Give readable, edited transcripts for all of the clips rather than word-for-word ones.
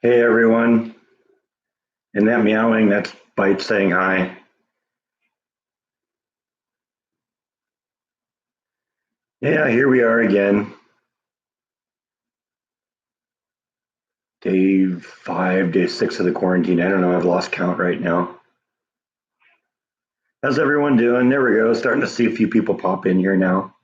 Hey everyone, and that meowing, that's Bite saying hi. Yeah, here we are again. Day 5, day 6 of the quarantine. I don't know, I've lost count right now. How's everyone doing? There we go, starting to see a few people pop in here now.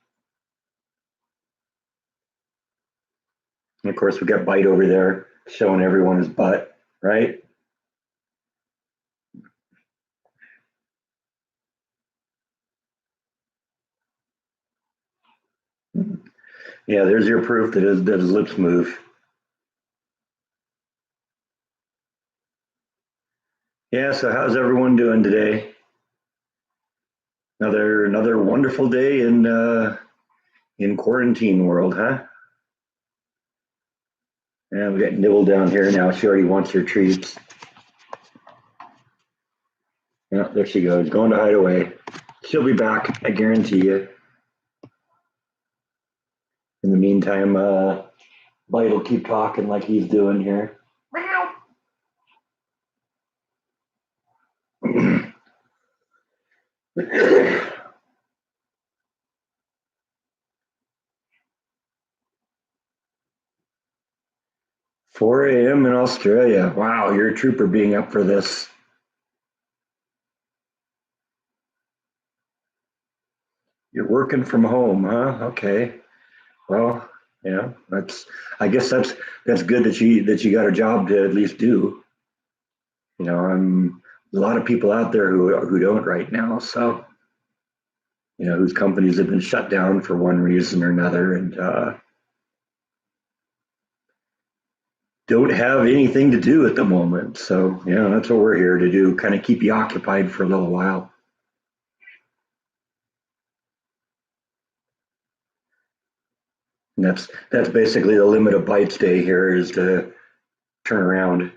And of course, we got Bite over there showing everyone his butt, right? Yeah, there's your proof that his lips move. Yeah, so how's everyone doing today? Another wonderful day in quarantine world, huh? Yeah, we got Nibble down here now. She already wants her treats. Yeah, there she goes, going to hide away. She'll be back, I guarantee you. In the meantime, Bite will keep talking like he's doing here. 4 a.m. in Australia. Wow, you're a trooper being up for this. You're working from home, huh? Okay. Well, yeah, I guess that's good that you got a job to at least do. I'm a lot of people out there who don't right now. So, whose companies have been shut down for one reason or another, and don't have anything to do at the moment. So, yeah, that's what we're here to do, kind of keep you occupied for a little while. And that's basically the limit of Bite's day here is to turn around.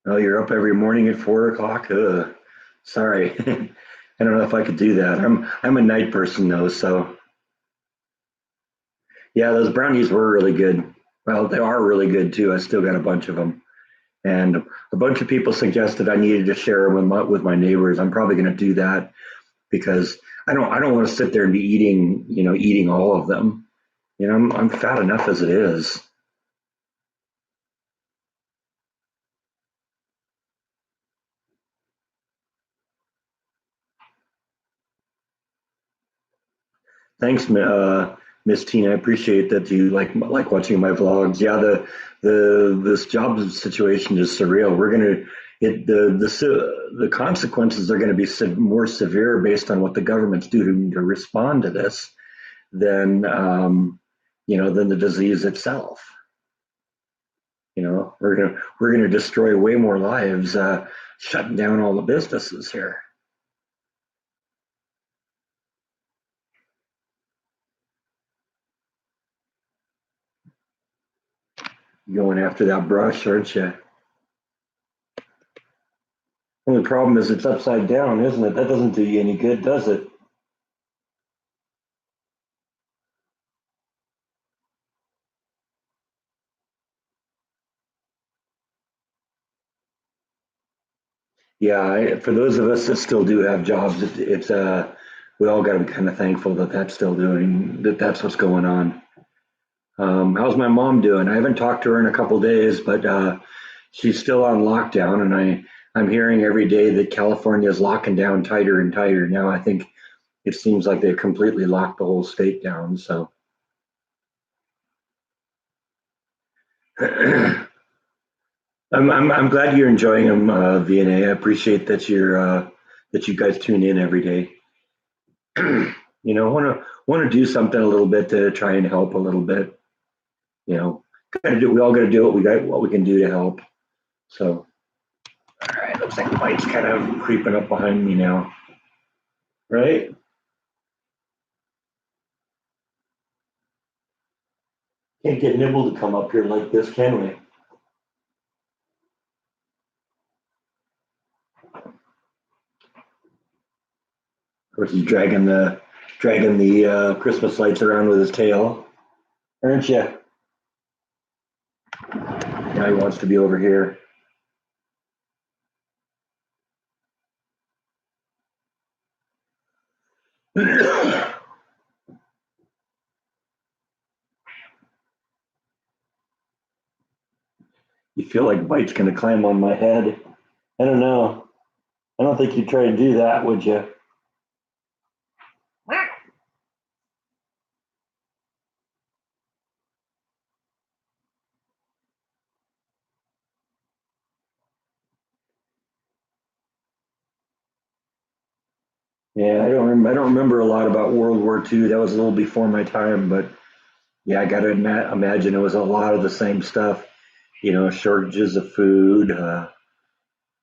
Oh, you're up every morning at 4 o'clock? Ugh, sorry. I don't know if I could do that. I'm a night person though, so yeah, those brownies were really good. Well, they are really good too. I still got a bunch of them. And a bunch of people suggested I needed to share them with my neighbors. I'm probably going to do that because I don't want to sit there and be eating all of them. I'm fat enough as it is. Thanks, Miss Tina. I appreciate that you like watching my vlogs. Yeah, the this job situation is surreal. We're gonna the consequences are going to be more severe based on what the governments do to respond to this than than the disease itself. We're gonna destroy way more lives shutting down all the businesses here. Going after that brush, aren't you? Only problem is it's upside down, isn't it? That doesn't do you any good, does it? Yeah, for those of us that still do have jobs, it's we all got to be kind of thankful that that's what's going on. How's my mom doing? I haven't talked to her in a couple days, but she's still on lockdown, and I'm hearing every day that California is locking down tighter and tighter. Now I think it seems like they've completely locked the whole state down. So I'm glad you're enjoying them, VNA. I appreciate that you guys tune in every day. Want to do something a little bit to try and help a little bit. we all gotta do what we got, what we can do to help. So, all right, looks like Mike's kind of creeping up behind me now, right? Can't get Nibble to come up here like this, can we? Of course, he's dragging the Christmas lights around with his tail, aren't you? Now he wants to be over here. You feel like Bite's going to climb on my head. I don't know. I don't think you'd try to do that, would you? Yeah, I don't remember a lot about World War II. That was a little before my time, but yeah, I got to imagine it was a lot of the same stuff. Shortages of food.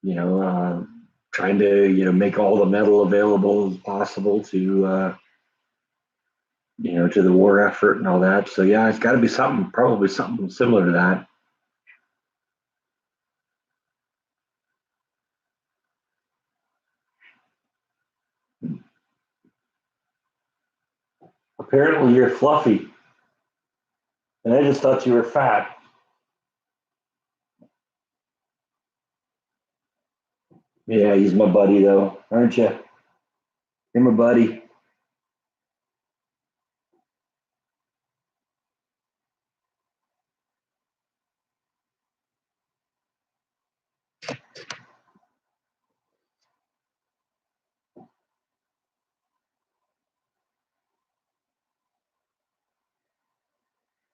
You know, trying to make all the metal available as possible to the war effort and all that. So yeah, it's got to be something, probably something similar to that. Apparently, you're fluffy, and I just thought you were fat. Yeah, he's my buddy though, aren't you? You're my buddy.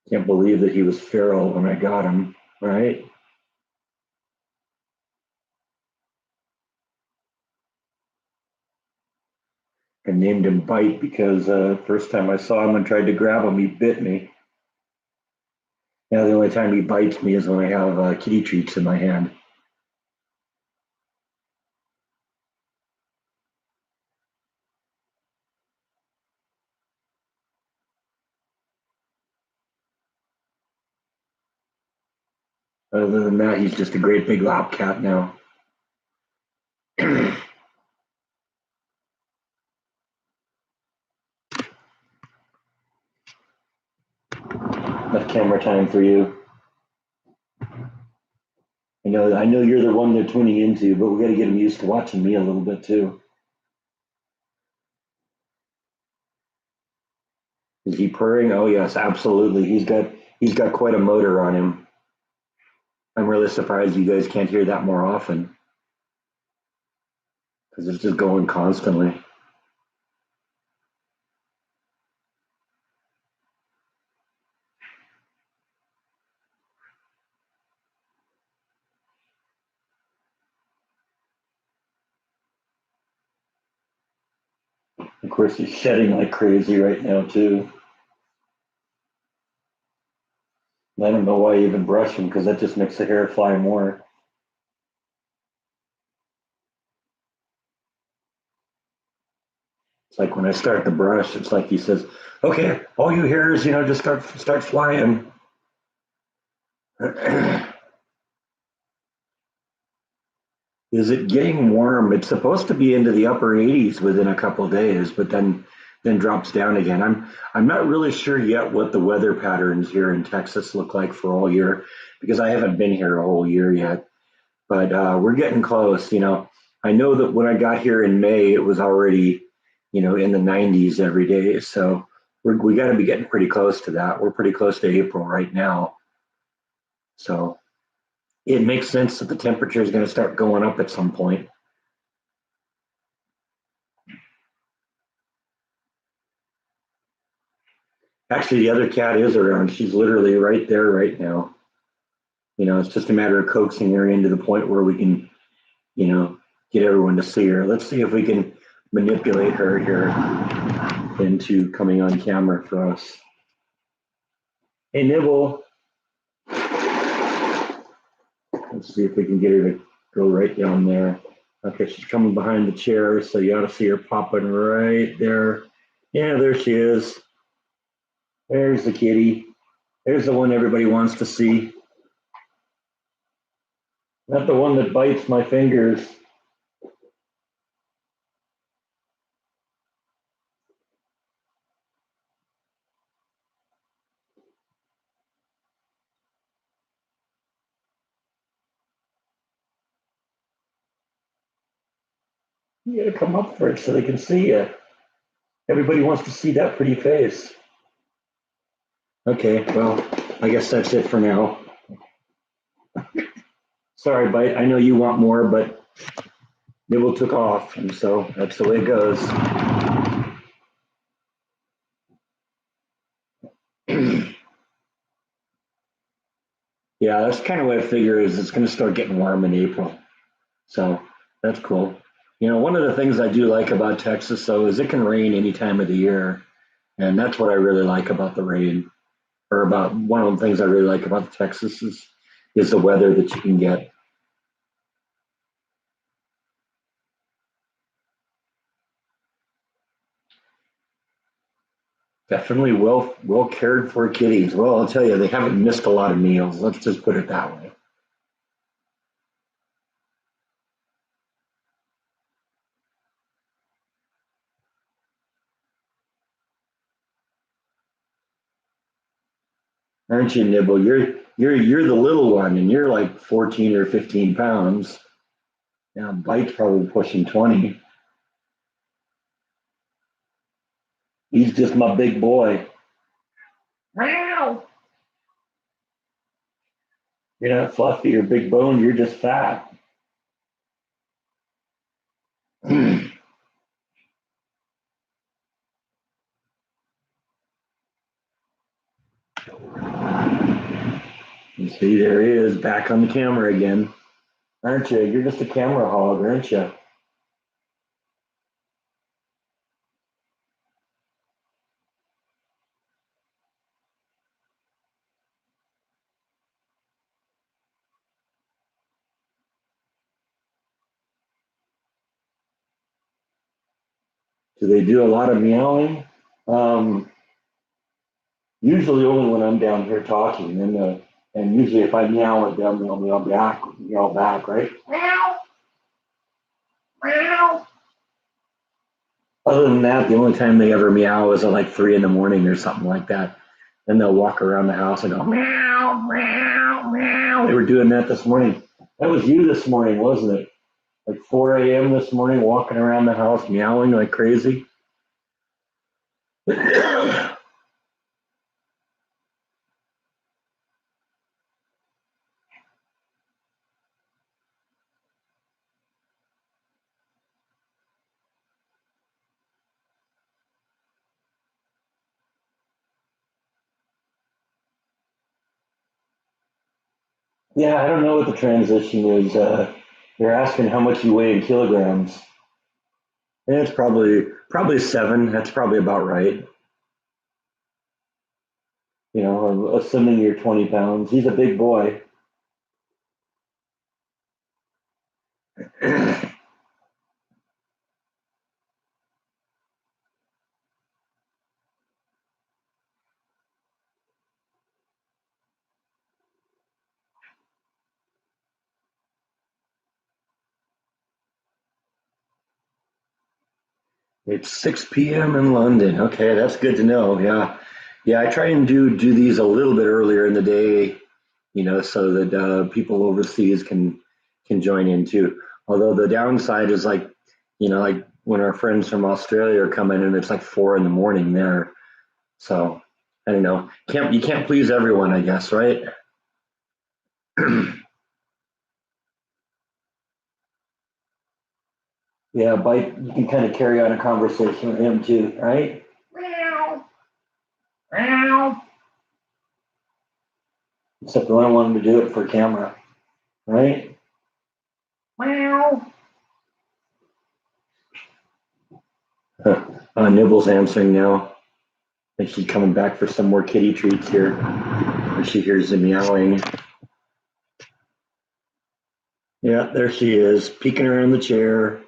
Can't believe that he was feral when I got him. Right? I named him Bite because first time I saw him and tried to grab him, he bit me. Now the only time he bites me is when I have kitty treats in my hand. Other than that, he's just a great big lap cat now. Enough camera time for you. I know you're the one they're tuning into, but we got to get them used to watching me a little bit too. Is he purring? Oh yes, absolutely. He's got quite a motor on him. I'm really surprised you guys can't hear that more often because it's just going constantly. Of course, he's shedding like crazy right now too. And I don't know why I even brush him because that just makes the hair fly more. It's like when I start the brush, it's like he says, "Okay, all you hear is just start flying." Is it getting warm? It's supposed to be into the upper 80s within a couple of days, but then drops down again. I'm not really sure yet what the weather patterns here in Texas look like for all year because I haven't been here a whole year yet. But we're getting close. I know that when I got here in May, it was already in the 90s every day. So we got to be getting pretty close to that. We're pretty close to April right now. So it makes sense that the temperature is going to start going up at some point. Actually, the other cat is around. She's literally right there right now. It's just a matter of coaxing her into the point where we can, you know, get everyone to see her. Let's see if we can manipulate her here into coming on camera for us. Hey, Nibble. Let's see if we can get her to go right down there. Okay, she's coming behind the chair, so you ought to see her popping right there. Yeah, there she is. There's the kitty. There's the one everybody wants to see. Not the one that bites my fingers. You gotta come up first so they can see you. Everybody wants to see that pretty face. Okay, well, I guess that's it for now. Sorry, Bite. I know you want more, but Nibble took off, and so that's the way it goes. Yeah, that's kind of what I figure is it's going to start getting warm in April. So that's cool. You know, one of the things I do like about Texas, though, is it can rain any time of the year. And that's what I really like about the rain, or about one of the things I really like about Texas is the weather that you can get. Definitely well cared for kitties. Well, I'll tell you, they haven't missed a lot of meals. Let's just put it that way. Aren't you, Nibble? You're the little one, and you're like 14 or 15 pounds. Yeah, Bite's probably pushing 20. He's just my big boy. Meow. You're not fluffy or big bone. You're just fat. You see, there he is, back on the camera again. Aren't you? You're just a camera hog, aren't you? Do they do a lot of meowing? Um, Usually only when I'm down here talking, and usually if I meow at them, they'll meow back, right? Meow, meow. Other than that, the only time they ever meow is at like 3 in the morning or something like that. Then they'll walk around the house and go meow, meow, meow. They were doing that this morning. That was you this morning, wasn't it? Like 4 a.m. this morning, walking around the house meowing like crazy. Yeah, I don't know what the transition is. You're asking how much you weigh in kilograms. And it's probably 7. That's probably about right. You know, assuming you're 20 pounds. He's a big boy. It's 6 p.m. in London. Okay, that's good to know. Yeah, yeah. I try and do these a little bit earlier in the day, you know, so that people overseas can join in too. Although the downside is like, you know, like when our friends from Australia are coming and it's like 4 in the morning there. So I don't know. Can't You can't please everyone, I guess, right? Yeah, Bite. You can kind of carry on a conversation with him too, right? Meow, meow. Except I don't want him to do it for camera, right? Meow. Nibble's answering now. I think she's coming back for some more kitty treats here. And she hears the meowing. Yeah, there she is, peeking around the chair.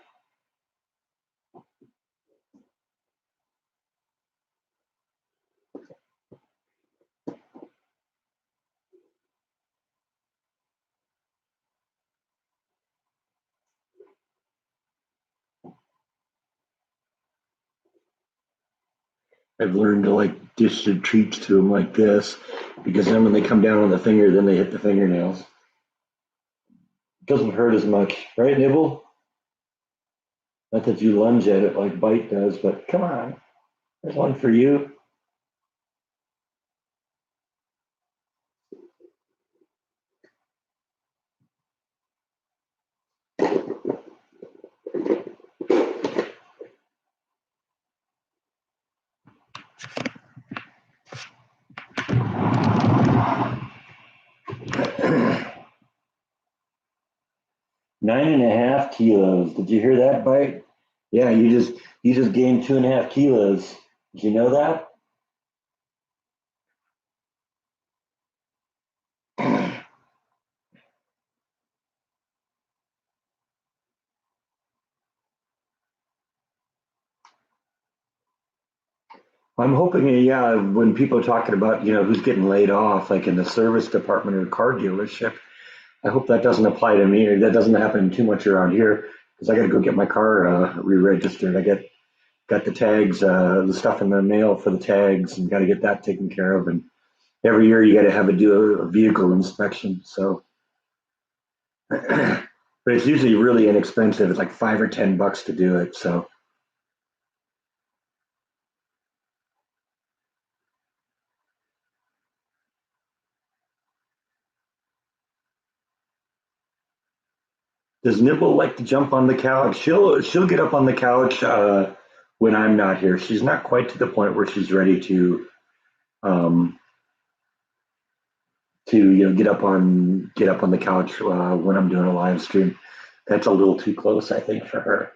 I've learned to like dish the treats to them like this because then when they come down on the finger, then they hit the fingernails. It doesn't hurt as much, right, Nibble? Not that you lunge at it like Bite does, but come on, there's one for you. 9.5 kilos. Did you hear that, Bite? Yeah, you just gained 2.5 kilos. Did you know that? I'm hoping, yeah, when people are talking about, who's getting laid off, like in the service department or car dealership, I hope that doesn't apply to me or that doesn't happen too much around here because I got to go get my car re-registered. I got the tags, the stuff in the mail for the tags, and got to get that taken care of. And every year you got to have a vehicle inspection. So, but it's usually really inexpensive. It's like $5 or $10 to do it. So, does Nibble like to jump on the couch? She'll get up on the couch when I'm not here. She's not quite to the point where she's ready um, to get up on the couch when I'm doing a live stream. That's a little too close, I think, for her.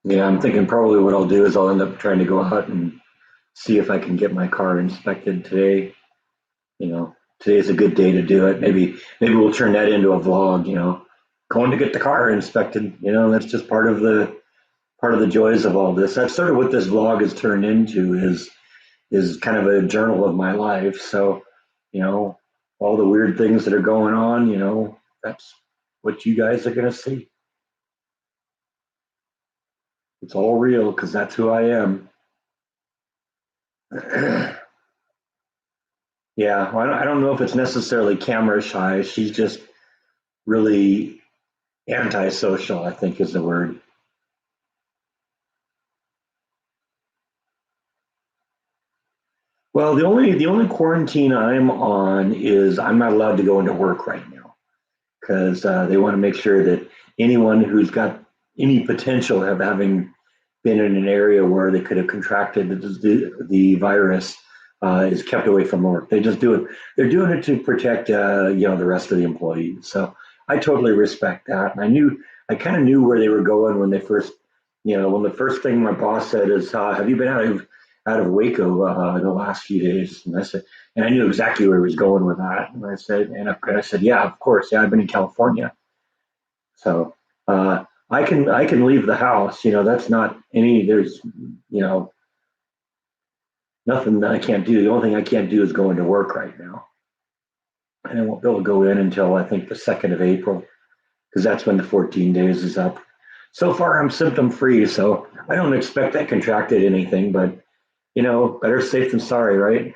Yeah, I'm thinking probably what I'll do is I'll end up trying to go out and see if I can get my car inspected today. Today's a good day to do it. Maybe we'll turn that into a vlog. Going to get the car inspected. That's just part of the joys of all this. That's sort of what this vlog has turned into is kind of a journal of my life. So, you know, all the weird things that are going on. That's what you guys are gonna see. It's all real because that's who I am. Yeah, well, I don't know if it's necessarily camera shy. She's just really antisocial, I think is the word. Well, the only quarantine I'm on is I'm not allowed to go into work right now because they want to make sure that anyone who's got any potential of having been in an area where they could have contracted the virus is kept away from work. They just do it. They're doing it to protect, the rest of the employees. So I totally respect that. And I kind of knew where they were going when they first, when the first thing my boss said is, "Have you been out of Waco in the last few days?" And I said, and I knew exactly where he was going with that. And I said, "Yeah, of course. Yeah, I've been in California." So I can leave the house. That's not any. There's you know nothing that I can't do. The only thing I can't do is go into work right now, and I won't be able to go in until I think the 2nd of April because that's when the 14 days is up. So far, I'm symptom free, so I don't expect I contracted anything. But better safe than sorry, right?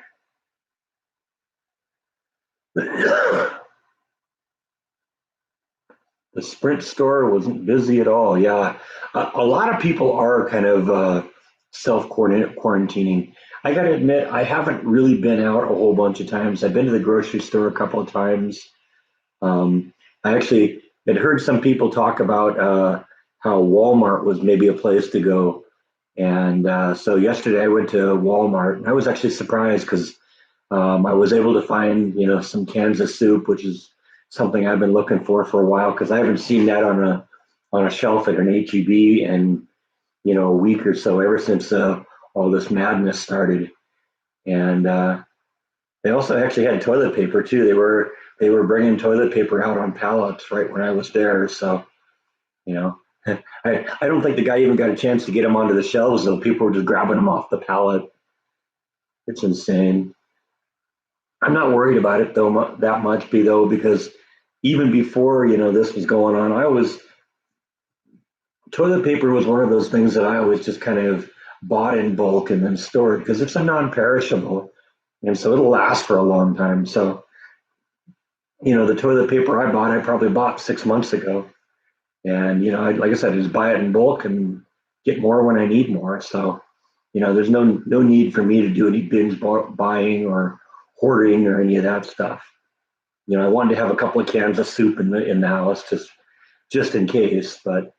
The Sprint store wasn't busy at all. Yeah, a lot of people are kind of self quarantining. I got to admit, I haven't really been out a whole bunch of times. I've been to the grocery store a couple of times. Um, I actually had heard some people talk about how Walmart was maybe a place to go. And so yesterday I went to Walmart and I was actually surprised because I was able to find, some Kansas soup, which is something I've been looking for a while because I haven't seen that on a shelf at an HEB in, a week or so ever since all this madness started. And they also actually had toilet paper too. They were bringing toilet paper out on pallets right when I was there. So, you know, I don't think the guy even got a chance to get them onto the shelves though. People were just grabbing them off the pallet. It's insane. I'm not worried about it though that much, be though, because even before this was going on, I was toilet paper was one of those things that I always just kind of bought in bulk and then stored because it's a non-perishable, and so it'll last for a long time. So the toilet paper I bought, I probably bought 6 months ago, and like I said, I just buy it in bulk and get more when I need more. So there's no need for me to do any binge buying or hoarding or any of that stuff. I wanted to have a couple of cans of soup in the house just in case, but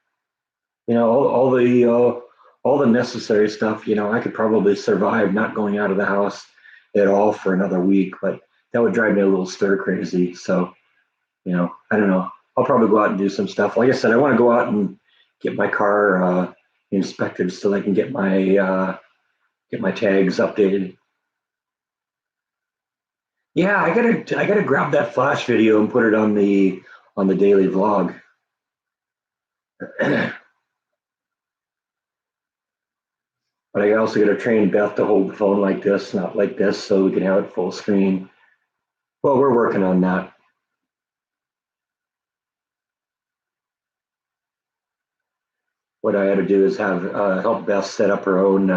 all the necessary stuff. I could probably survive not going out of the house at all for another week, but that would drive me a little stir crazy. So I don't know. I'll probably go out and do some stuff. Like I said, I want to go out and get my car inspected so I can get my tags updated. Yeah, I gotta grab that flash video and put it on the daily vlog. But I also got to train Beth to hold the phone like this, not like this, so we can have it full screen. Well, we're working on that. What I had to do is have help Beth set up her own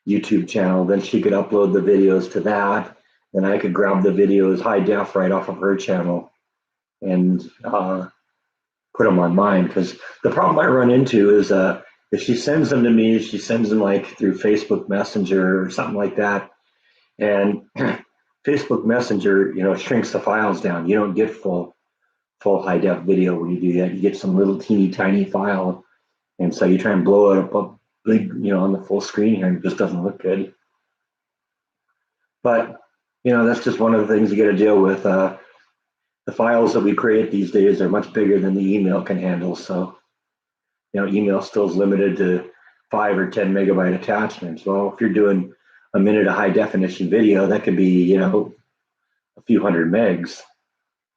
YouTube channel. Then she could upload the videos to that. Then I could grab the videos high def right off of her channel and put them on mine. Because the problem I run into is if she sends them to me, she sends them like through Facebook Messenger or something like that. And Facebook Messenger, shrinks the files down. You don't get full high def video when you do that. You get some little teeny tiny file, and so you try and blow it up big, on the full screen here, and it just doesn't look good. But that's just one of the things you got to deal with. The files that we create these days are much bigger than the email can handle. So email still is limited to 5 or 10 megabyte attachments. Well, if you're doing a minute of high definition video, that could be a few hundred megs.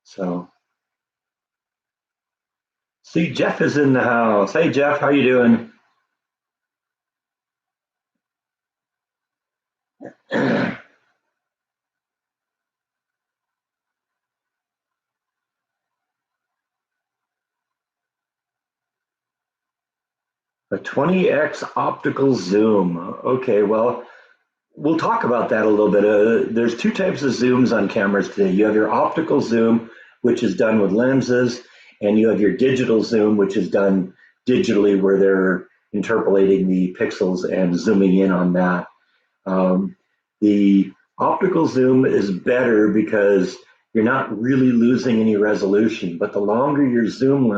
So see, Jeff is in the house. Hey, Jeff, how you doing? A 20x optical zoom. Okay, well, we'll talk about that a little bit. There's two types of zooms on cameras today. You have your optical zoom, which is done with lenses, and you have your digital zoom, which is done digitally, where they're interpolating the pixels and zooming in on that. The optical zoom is better because you're not really losing any resolution, but the longer your zoom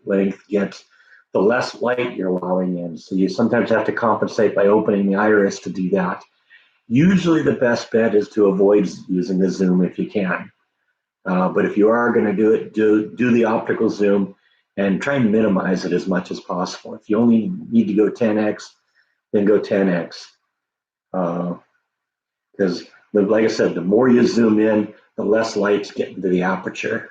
length gets, the less light you're allowing in. So you sometimes have to compensate by opening the iris to do that. Usually the best bet is to avoid using the zoom if you can. But if you are going to do it, do the optical zoom and try and minimize it as much as possible. If you only need to go 10x, then go 10x. Because, like I said, the more you zoom in, the less light's get into the aperture.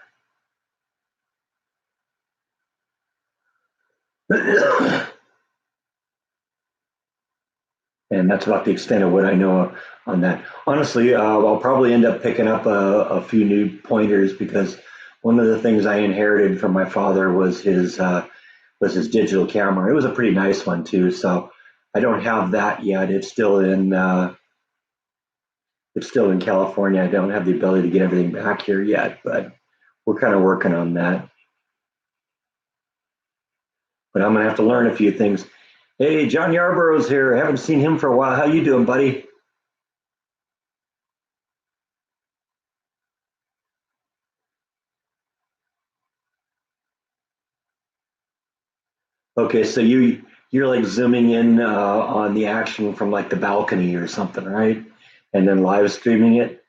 And that's about the extent of what I know on that. Honestly, I'll probably end up picking up a few new pointers because one of the things I inherited from my father was his digital camera. It was a pretty nice one too. So I don't have that yet. It's still in California. I don't have the ability to get everything back here yet, but we're kind of working on that. But I'm gonna have to learn a few things. Hey, John Yarborough's here. I haven't seen him for a while. How you doing, buddy? Okay, so you're like zooming in on the action from like the balcony or something, right? And then live streaming it.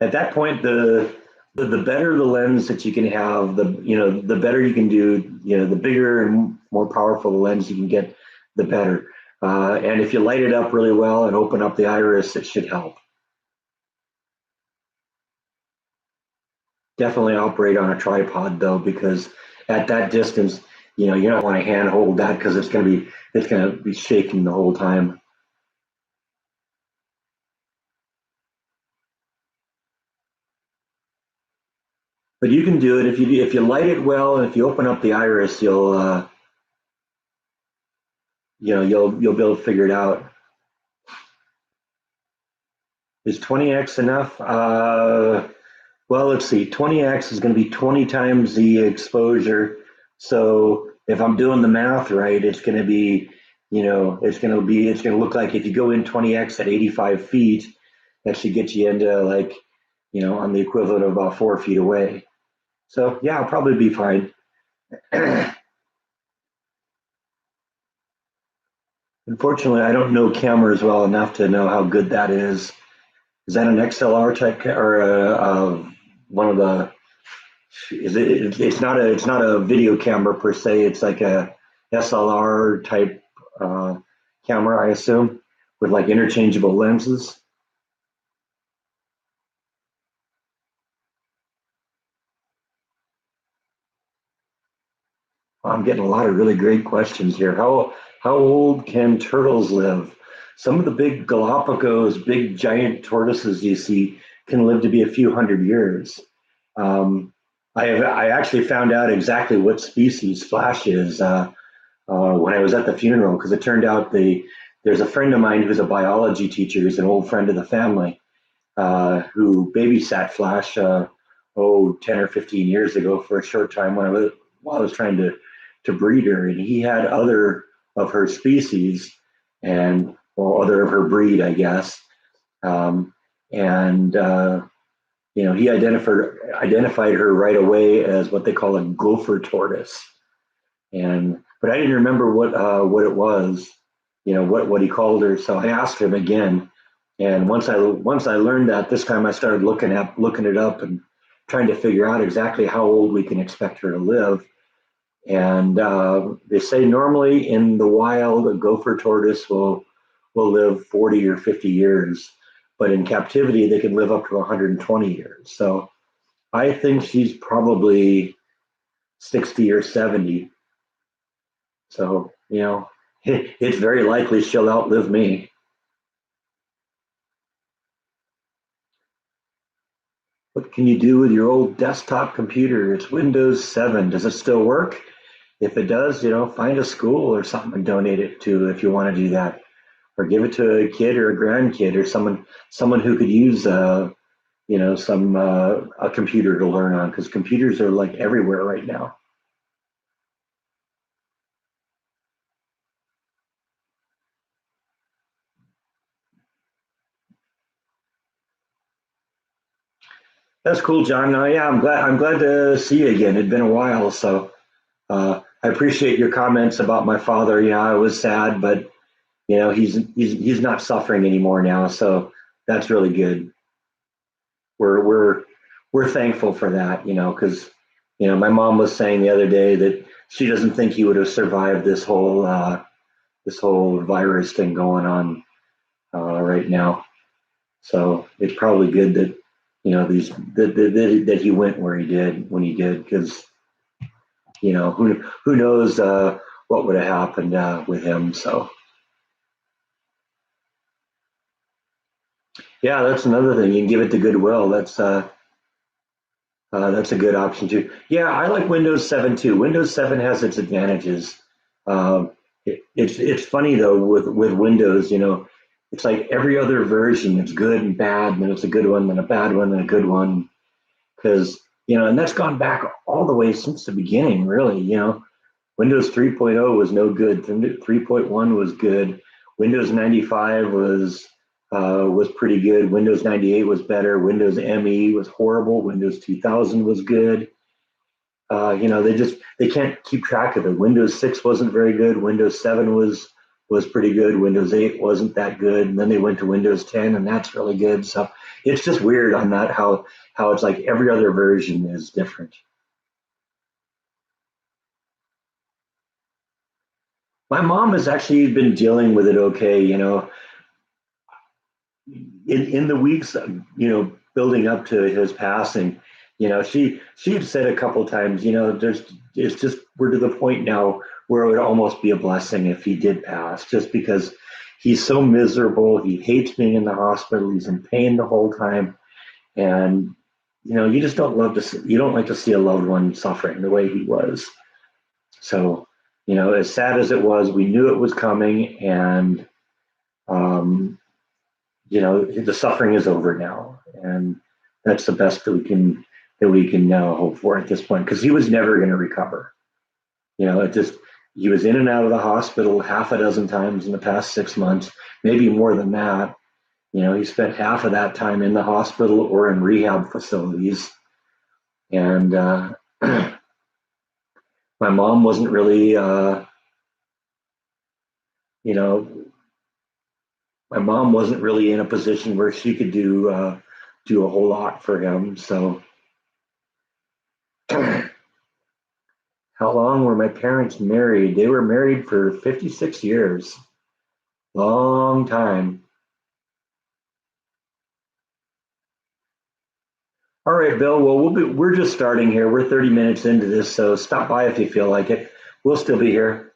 At that point, the better the lens that you can have, the better you can do. The bigger and more powerful the lens you can get, the better. And if you light it up really well and open up the iris, it should help. Definitely operate on a tripod though, because at that distance, you don't want to hand hold that because it's gonna be shaking the whole time. But you can do it if you light it well and if you open up the iris, you'll be able to figure it out. Is 20x enough? Well, let's see. 20x is going to be 20 times the exposure. So if I'm doing the math right, it's going to look like if you go in 20x at 85 feet, that should get you into like, on the equivalent of about 4 feet away. So yeah, I'll probably be fine. Unfortunately, I don't know cameras well enough to know how good that is. Is that an XLR type or one of the? Is it? It's not a video camera per se. It's like a SLR type uh, camera, I assume, with like interchangeable lenses. I'm getting a lot of really great questions here. How old can turtles live? Some of the big Galapagos, big giant tortoises you see can live to be a few hundred years. Um, I actually found out exactly what species Flash is when I was at the funeral because it turned out there's a friend of mine who's a biology teacher, who's an old friend of the family, who babysat Flash 10 or 15 years ago for a short time while I was trying to breed her, and he had other of her species and or other of her breed, I guess, and he identified her right away as what they call a gopher tortoise, and but I didn't remember what it was, what he called her. So I asked him again, and once I learned that, this time I started looking it up and trying to figure out exactly how old we can expect her to live. And they say normally in the wild, a gopher tortoise will live 40 or 50 years, but in captivity they can live up to 120 years. So I think she's probably 60 or 70. So it's very likely she'll outlive me. What can you do with your old desktop computer? It's Windows 7. Does it still work? If it does, find a school or something and donate it to if you want to do that, or give it to a kid or a grandkid or someone who could use some a computer to learn on because computers are like everywhere right now. That's cool, John. Yeah, I'm glad to see you again. It'd been a while, so I appreciate your comments about my father. I was sad, but he's not suffering anymore now, so that's really good. We're thankful for that, because my mom was saying the other day that she doesn't think he would have survived this whole virus thing going on right now. So it's probably good that that he went where he did when he did, because who knows what would have happened with him. So yeah, that's another thing. You can give it to Goodwill. That's a good option too. Yeah, I like Windows 7 too. Windows 7 has its advantages. It's funny though with Windows, it's like every other version. It's good and bad, and then it's a good one, then a bad one, then a good one. Because and that's gone back all the way since the beginning, really. Windows 3.0 was no good. 3.1 was good. Windows 95 was pretty good. Windows 98 was better. Windows ME was horrible. Windows 2000 was good. they can't keep track of it. Windows 6 wasn't very good. Windows 7 was pretty good. Windows 8 wasn't that good. And then they went to Windows 10 and that's really good. So it's just weird on that how it's like every other version is different. My mom has actually been dealing with it okay, in the weeks, building up to his passing, she'd said a couple times, it's just we're to the point now where it would almost be a blessing if he did pass, just because he's so miserable. He hates being in the hospital. He's in pain the whole time, and you just don't love to see, you don't like to see a loved one suffering the way he was. So, as sad as it was, we knew it was coming, and um, the suffering is over now, and that's the best that we can now hope for at this point, because he was never going to recover. It just he was in and out of the hospital half a dozen times in the past 6 months, maybe more than that. He spent half of that time in the hospital or in rehab facilities, and my mom wasn't really, you know, my mom wasn't really in a position where she could do a whole lot for him. So how long were my parents married? They were married for 56 years. Long time. All right, Bill. Well, we're just starting here. We're 30 minutes into this, so stop by if you feel like it. We'll still be here.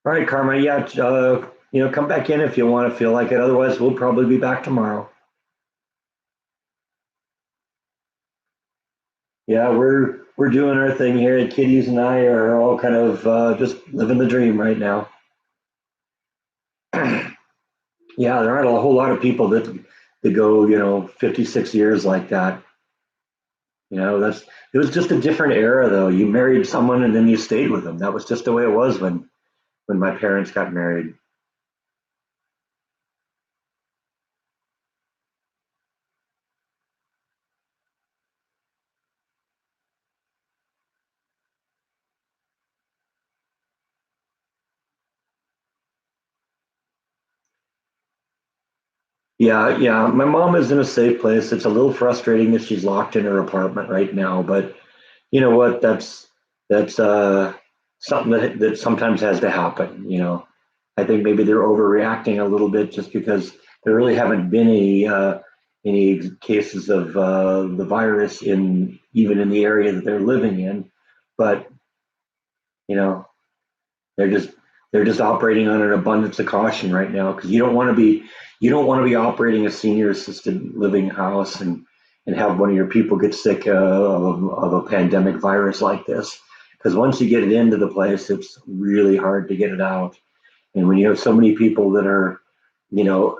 All right, Karma. Yeah, come back in if you want to feel like it. Otherwise, we'll probably be back tomorrow. Yeah, we're doing our thing here. The kiddies and I are all kind of just living the dream right now. Yeah, there aren't a whole lot of people that go, 56 years like that. It was just a different era though. You married someone and then you stayed with them. That was just the way it was when my parents got married. Yeah, yeah. My mom is in a safe place. It's a little frustrating that she's locked in her apartment right now, but you know what? That's something that sometimes has to happen. I think maybe they're overreacting a little bit just because there really haven't been any cases of the virus in even in the area that they're living in, but you know they're just they're just operating on an abundance of caution right now because you don't want to be operating a senior assisted living house and have one of your people get sick of a pandemic virus like this, because once you get it into the place, it's really hard to get it out. And when you have so many people that are, you know,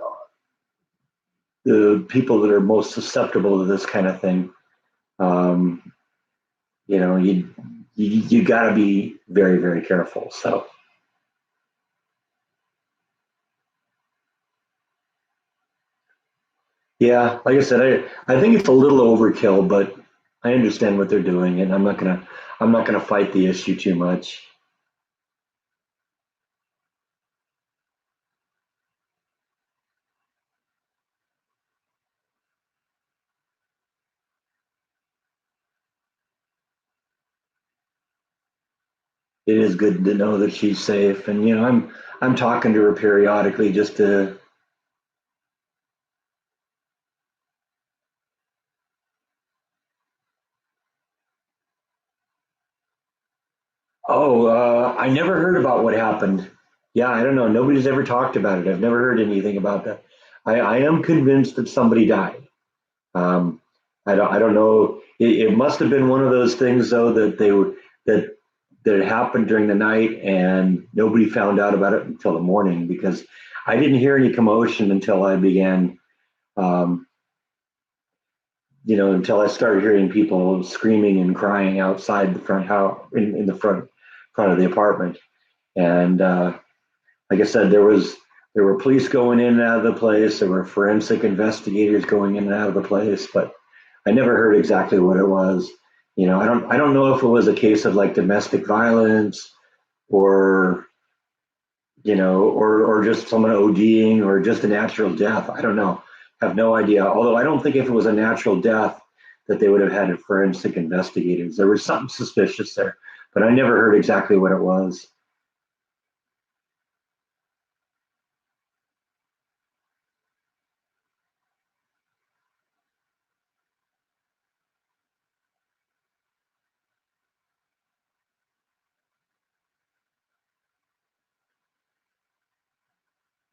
the people that are most susceptible to this kind of thing, um, you got to be very, very careful. So yeah, like I said, I think it's a little overkill, but I understand what they're doing, and I'm not gonna fight the issue too much. It is good to know that she's safe, and I'm talking to her periodically just to. Oh, I never heard about what happened. Yeah, I don't know. Nobody's ever talked about it. I've never heard anything about that. I am convinced that somebody died. Um, I don't know. It must have been one of those things though that that it happened during the night and nobody found out about it until the morning, because I didn't hear any commotion until I began, um, until I started hearing people screaming and crying outside the front house in the front of the apartment. And like I said, There were police going in and out of the place. There were forensic investigators going in and out of the place, but I never heard exactly what it was. I don't know if it was a case of like domestic violence or or just someone ODing or just a natural death. I don't know. I have no idea. Although I don't think if it was a natural death that they would have had forensic investigators. There was something suspicious there, but I never heard exactly what it was.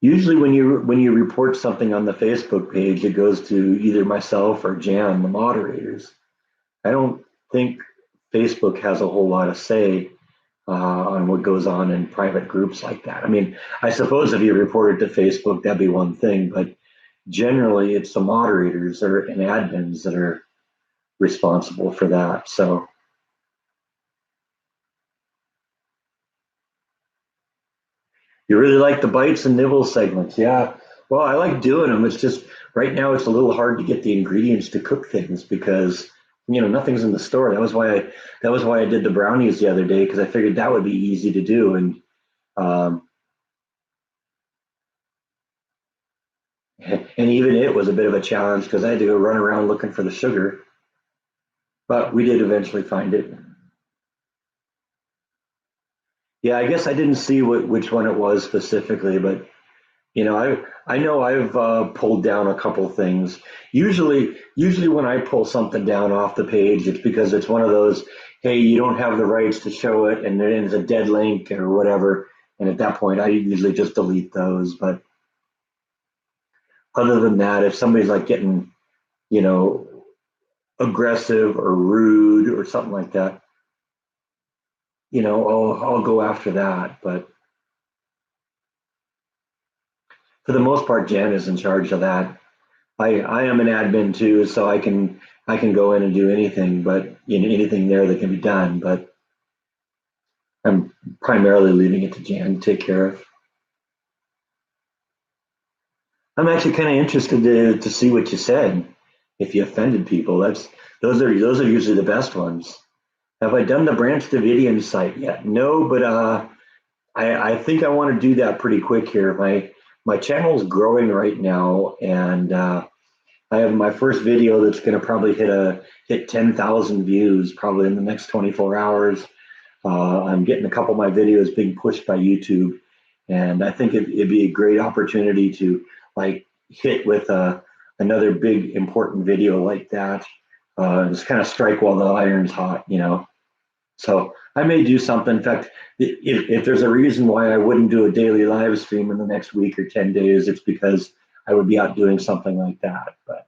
Usually, when you report something on the Facebook page, it goes to either myself or Jan, the moderators. I don't think Facebook has a whole lot of say on what goes on in private groups like that. I mean, I suppose if you report it to Facebook, that'd be one thing, but generally it's the moderators or and admins that are responsible for that. So you really like the bites and nibbles segments, yeah. Well, I like doing them. It's just right now it's a little hard to get the ingredients to cook things because nothing's in the store. That was why I did the brownies the other day because I figured that would be easy to do. Um, and even it was a bit of a challenge because I had to go run around looking for the sugar, but we did eventually find it. Yeah, I guess I didn't see which one it was specifically, but I know I've pulled down a couple things. Usually when I pull something down off the page, it's because it's one of those, hey, you don't have the rights to show it, and then it's a dead link or whatever. And at that point, I usually just delete those. But other than that, if somebody's like getting, you know, aggressive or rude or something like that, I'll go after that. But for the most part, Jan is in charge of that. I am an admin too, so I can go in and do anything, but anything there that can be done. But I'm primarily leaving it to Jan to take care of. I'm actually kind of interested to see what you said. If you offended people, those are usually the best ones. Have I done the Branch Davidian site yet? No, but I think I want to do that pretty quick here. My channel is growing right now, and I have my first video that's going to probably hit 10,000 views probably in the next 24 hours. I'm getting a couple of my videos being pushed by YouTube, and I think it'd be a great opportunity to like hit with another big important video like that. Just kind of strike while the iron's hot. So I may do something. In fact, if there's a reason why I wouldn't do a daily live stream in the next week or 10 days, it's because I would be out doing something like that. But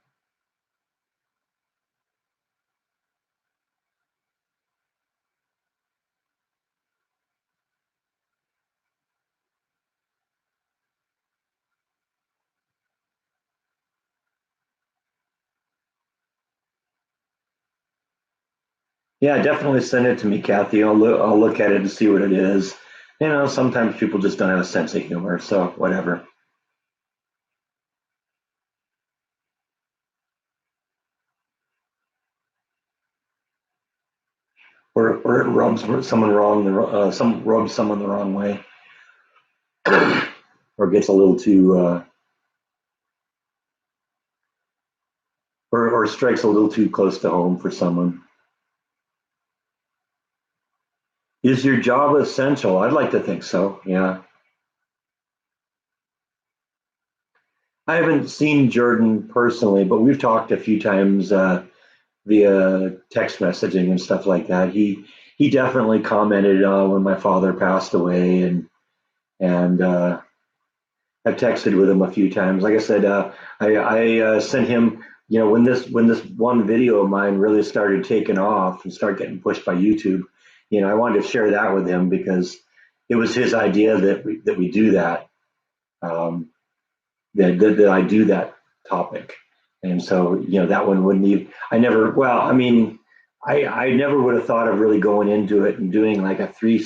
yeah, definitely send it to me, Kathy. I'll look at it and see what it is. Sometimes people just don't have a sense of humor, so whatever. Or it rubs someone wrong, some rubs someone the wrong way, or gets a little too, or strikes a little too close to home for someone. Is your job essential? I'd like to think so. Yeah, I haven't seen Jordan personally, but we've talked a few times via text messaging and stuff like that. He definitely commented when my father passed away, and I've texted with him a few times. Like I said, I sent him. When this one video of mine really started taking off and started getting pushed by YouTube, I wanted to share that with him because it was his idea that we do that. Um, that I do that topic. And so, that one wouldn't even, I never, well, I mean, I never would have thought of really going into it and doing like a three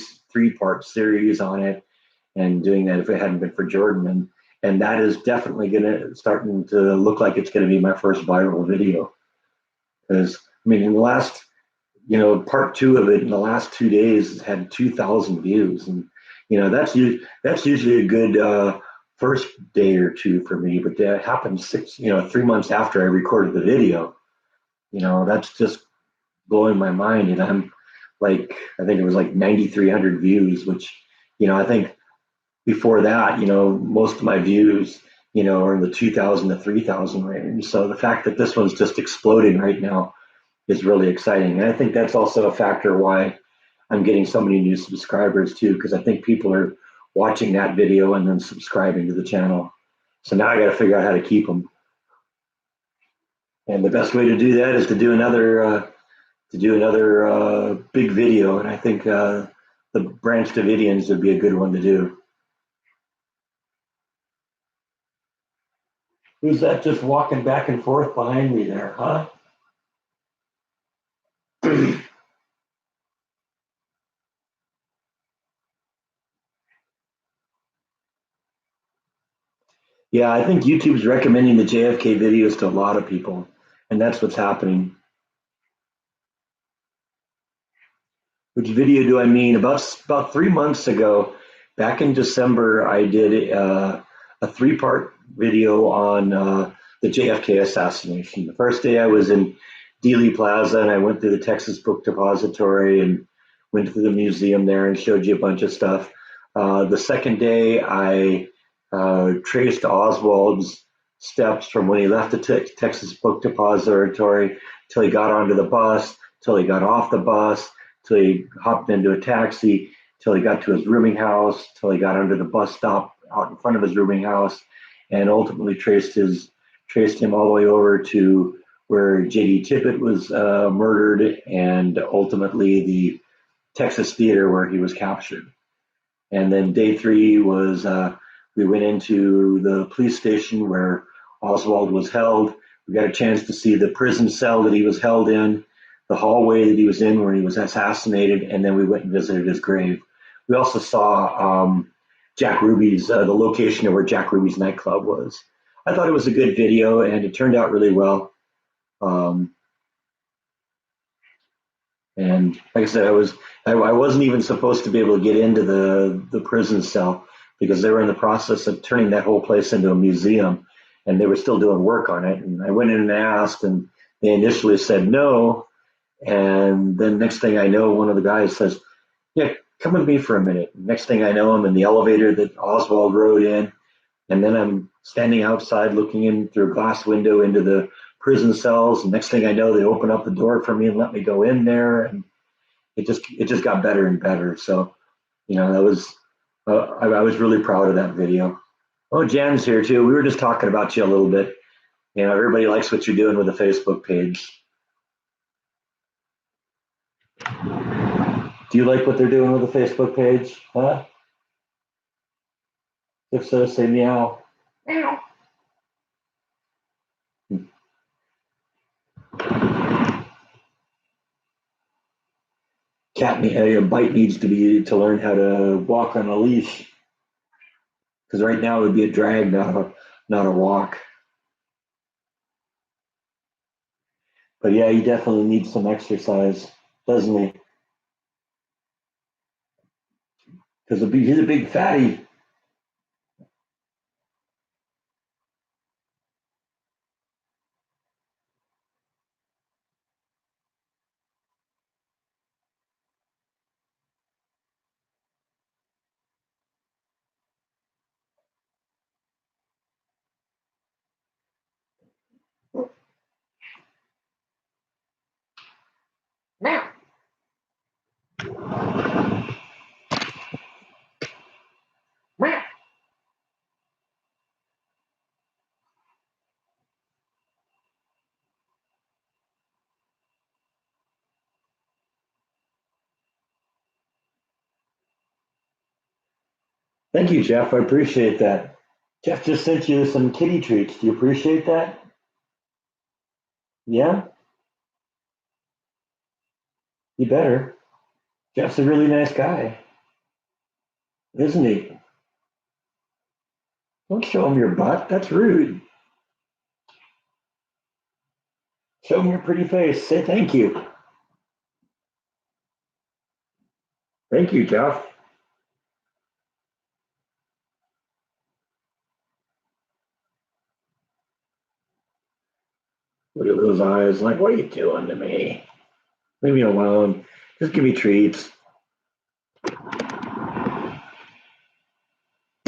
part series on it and doing that if it hadn't been for Jordan. And that is definitely starting to look like it's going to be my first viral video. Because I mean, in the last, part two of it in the last 2 days had 2,000 views, and that's usually a good first day or two for me. But that happened 3 months after I recorded the video. That's just blowing my mind, and I'm like, I think it was like 9,300 views, which I think before that, most of my views, are in the 2,000 to 3,000 range. So the fact that this one's just exploding right now is really exciting. And I think that's also a factor why I'm getting so many new subscribers too, because I think people are watching that video and then subscribing to the channel. So now I got to figure out how to keep them. And the best way to do that is to do another big video. And I think the Branch Davidians would be a good one to do. Who's that just walking back and forth behind me there, huh? Yeah, I think YouTube's recommending the JFK videos to a lot of people, and that's what's happening. Which video do I mean? About 3 months ago, back in December, I did a three-part video on the JFK assassination. The first day I was in Dealey Plaza, and I went through the Texas Book Depository and went to the museum there and showed you a bunch of stuff. The second day, I traced Oswald's steps from when he left the Texas Book Depository till he got onto the bus, till he got off the bus, till he hopped into a taxi, till he got to his rooming house, till he got under the bus stop out in front of his rooming house, and ultimately traced him all the way over to where J.D. Tippit was murdered, and ultimately the Texas theater where he was captured. And then day three was we went into the police station where Oswald was held. We got a chance to see the prison cell that he was held in, the hallway that he was in where he was assassinated, and then we went and visited his grave. We also saw Jack Ruby's, the location of where Jack Ruby's nightclub was. I thought it was a good video, and it turned out really well. And like I said, I wasn't even supposed to be able to get into the prison cell because they were in the process of turning that whole place into a museum, and they were still doing work on it. And I went in and asked, and they initially said no. And then next thing I know, one of the guys says, "Yeah, come with me for a minute." Next thing I know, I'm in the elevator that Oswald rode in, and then I'm standing outside looking in through a glass window into the prison cells. And next thing I know, they open up the door for me and let me go in there, and it just got better and better. So that was I was really proud of that video. Oh, Jan's here too. We were just talking about you a little bit. Everybody likes what you're doing with the Facebook page. Do you like what they're doing with the Facebook page? Huh? If so, say meow. Meow. A bite needs to learn how to walk on a leash, because right now it would be a drag, not a walk. But yeah, he definitely needs some exercise, doesn't he? Because he's a big fatty. Meow. Meow. Thank you, Jeff. I appreciate that. Jeff just sent you some kitty treats. Do you appreciate that? Yeah, you better. Jeff's a really nice guy, isn't he? Don't show them your butt. That's rude. Show them your pretty face. Say thank you. Thank you, Jeff. Look at those eyes. Like, what are you doing to me? Leave me alone. Just give me treats.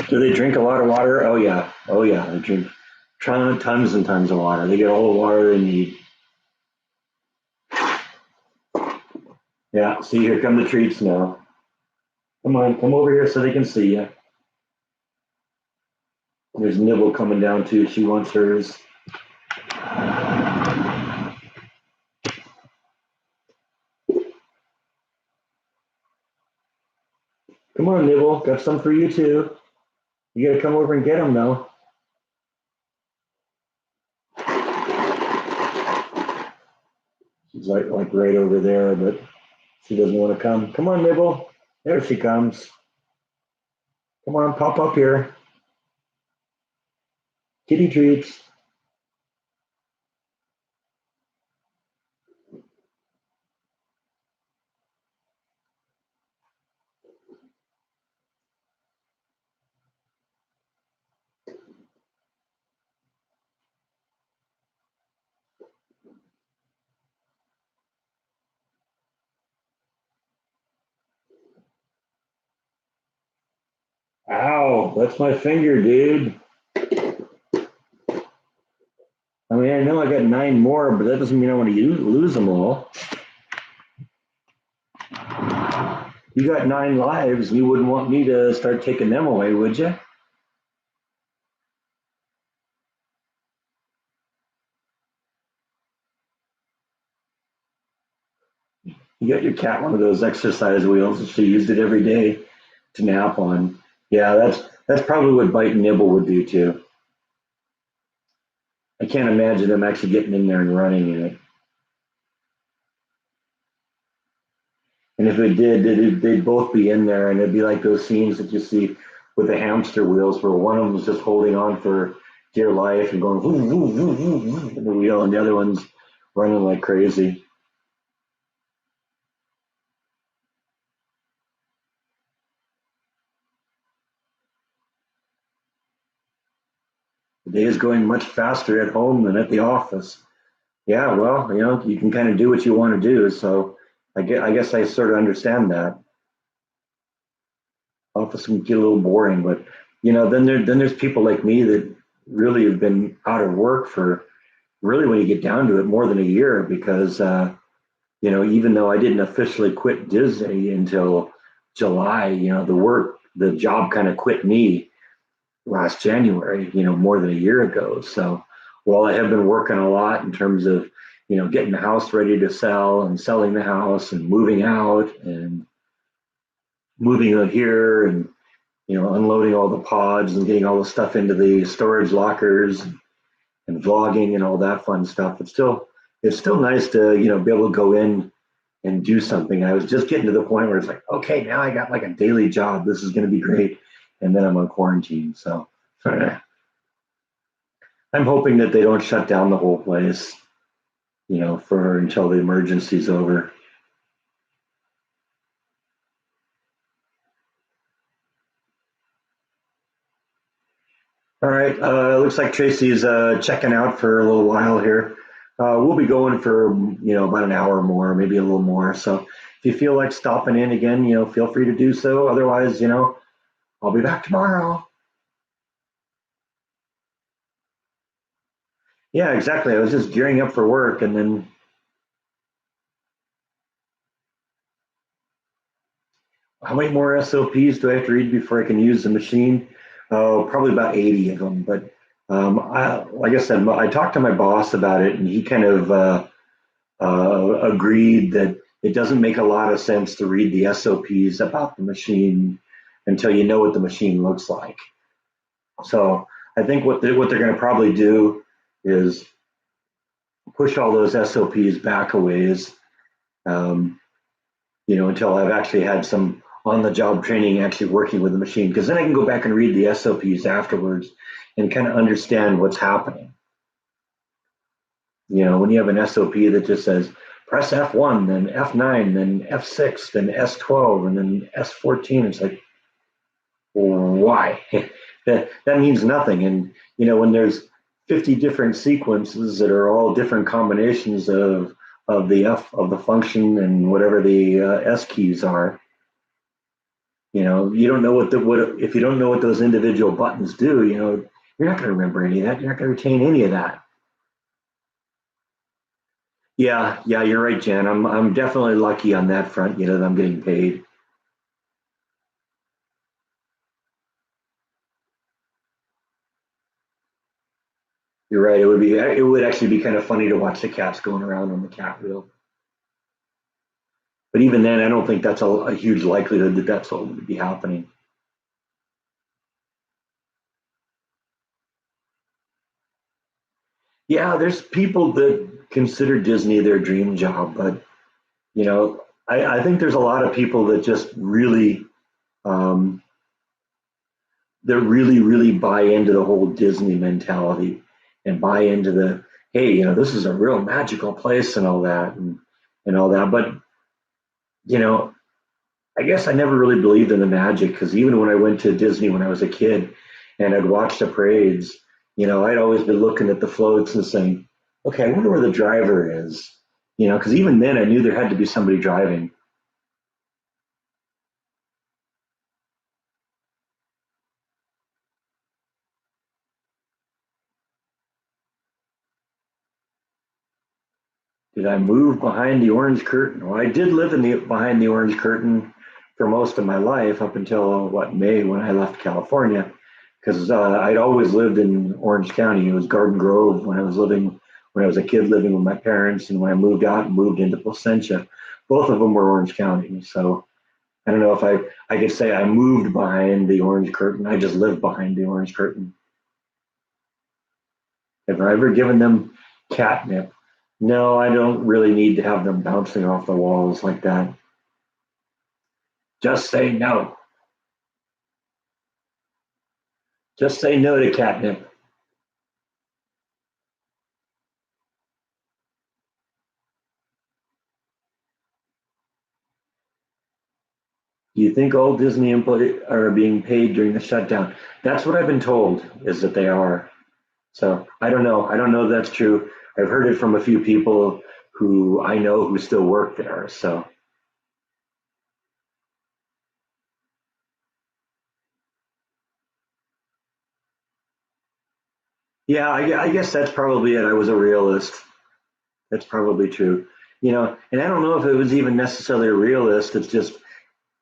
Do they drink a lot of water? Oh yeah. Oh yeah. They drink tons and tons of water. They get all the water they need. Yeah. See, here come the treats now. Come on, come over here so they can see you. There's Nibble coming down too. She wants hers. Come on, Nibble. Got some for you too. You gotta come over and get them though. She's like right over there, but she doesn't want to come. Come on, Nibble. There she comes. Come on, pop up here. Kitty treats. Ow, that's my finger, dude. I mean, I know I got 9 more, but that doesn't mean I want to lose them all. You got 9 lives. You wouldn't want me to start taking them away, would you? You got your cat one of those exercise wheels. She used it every day to nap on. Yeah, that's probably what Bite and Nibble would do too. I can't imagine them actually getting in there and running in it. And if it did, they'd both be in there, and it'd be like those scenes that you see with the hamster wheels, where one of them was just holding on for dear life and going woo, woo, woo, woo, woo, in the wheel, and the other one's running like crazy. The day is going much faster at home than at the office. Yeah, well, you can kind of do what you want to do. So I guess I sort of understand that. Office can get a little boring, but then there's people like me that really have been out of work for really, when you get down to it, more than a year because even though I didn't officially quit Disney until July, the job kind of quit me last January, more than a year ago. So while I have been working a lot in terms of, getting the house ready to sell and selling the house and moving out and moving out here and, unloading all the pods and getting all the stuff into the storage lockers and vlogging and all that fun stuff, it's still nice to, be able to go in and do something. I was just getting to the point where it's like, okay, now I got like a daily job. This is going to be great. And then I'm on quarantine. So I'm hoping that they don't shut down the whole place, for until the emergency's over. All right. Looks like Tracy's checking out for a little while here. We'll be going for, about an hour more, maybe a little more. So if you feel like stopping in again, feel free to do so. Otherwise, I'll be back tomorrow. Yeah, exactly. I was just gearing up for work, and then how many more SOPs do I have to read before I can use the machine? Oh, probably about 80 of them. But like I said, I talked to my boss about it, and he kind of agreed that it doesn't make a lot of sense to read the SOPs about the machine until you know what the machine looks like. So I think what they're going to probably do is push all those SOPs back a ways, until I've actually had some on the job training, actually working with the machine, because then I can go back and read the SOPs afterwards and kind of understand what's happening. When you have an SOP that just says press F1, then F9, then F6, then S12, and then S14, it's like, why? that means nothing. And when there's 50 different sequences that are all different combinations of the function and whatever the S keys are, you don't know what if you don't know what those individual buttons do, you're not going to remember any of that. You're not going to retain any of that. Yeah, yeah, you're right, Jan. I'm definitely lucky on that front, that I'm getting paid. You're right. It would actually be kind of funny to watch the cats going around on the cat wheel. But even then, I don't think that's a huge likelihood that that's what would be happening. Yeah, there's people that consider Disney their dream job, but I think there's a lot of people that just um, really buy into the whole Disney mentality and buy into the, hey, this is a real magical place and all that and all that. But you know, I guess I never really believed in the magic, because even when I went to Disney when I was a kid and I'd watch the parades, I'd always been looking at the floats and saying, okay, I wonder where the driver is. Because even then I knew there had to be somebody driving. Did I move behind the orange curtain? Well, I did live in the behind the orange curtain for most of my life up until May, when I left California, because I'd always lived in Orange County. It was Garden Grove when I was a kid living with my parents, and when I moved out and moved into Placentia, both of them were Orange County. So I don't know if I could say I moved behind the orange curtain. I just lived behind the orange curtain. Have I ever given them catnip? No, I don't really need to have them bouncing off the walls like that. Just say no. Just say no to catnip. Do you think all Disney employees are being paid during the shutdown? That's what I've been told, is that they are. So I don't know. I don't know if that's true. I've heard it from a few people who I know who still work there. So yeah, I guess that's probably it. I was a realist. That's probably true. And I don't know if it was even necessarily a realist. It's just,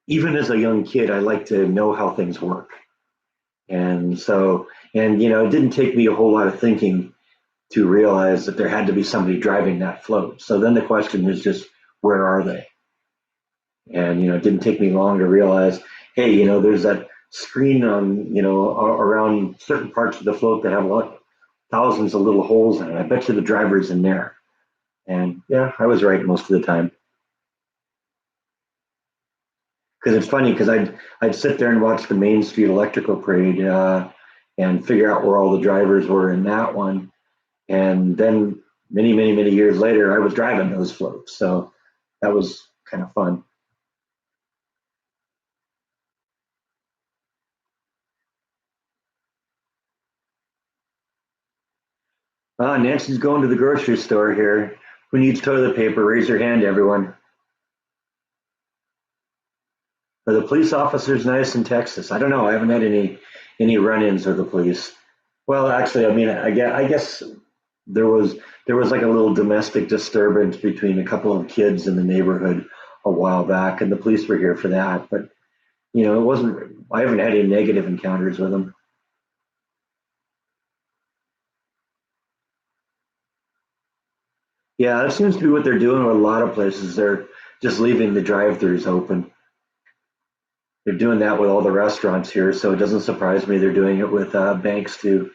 even as a young kid, I like to know how things work. And so, it didn't take me a whole lot of thinking to realize that there had to be somebody driving that float. So then the question is just, where are they? And, it didn't take me long to realize, hey, there's that screen on, around certain parts of the float that have thousands of little holes in it. I bet you the driver's in there. And yeah, I was right most of the time. Because it's funny, because I'd sit there and watch the Main Street Electrical Parade, and figure out where all the drivers were in that one. And then many years later, I was driving those floats. So that was kind of fun. Nancy's going to the grocery store here. Who needs toilet paper? Raise your hand, everyone. Are the police officers nice in Texas? I don't know. I haven't had any run-ins with the police. Well, actually, I mean, I guess there was there was like a little domestic disturbance between a couple of kids in the neighborhood a while back, and the police were here for that. But it wasn't. I haven't had any negative encounters with them. Yeah, that seems to be what they're doing with a lot of places. They're just leaving the drive-throughs open. They're doing that with all the restaurants here, so it doesn't surprise me they're doing it with banks too.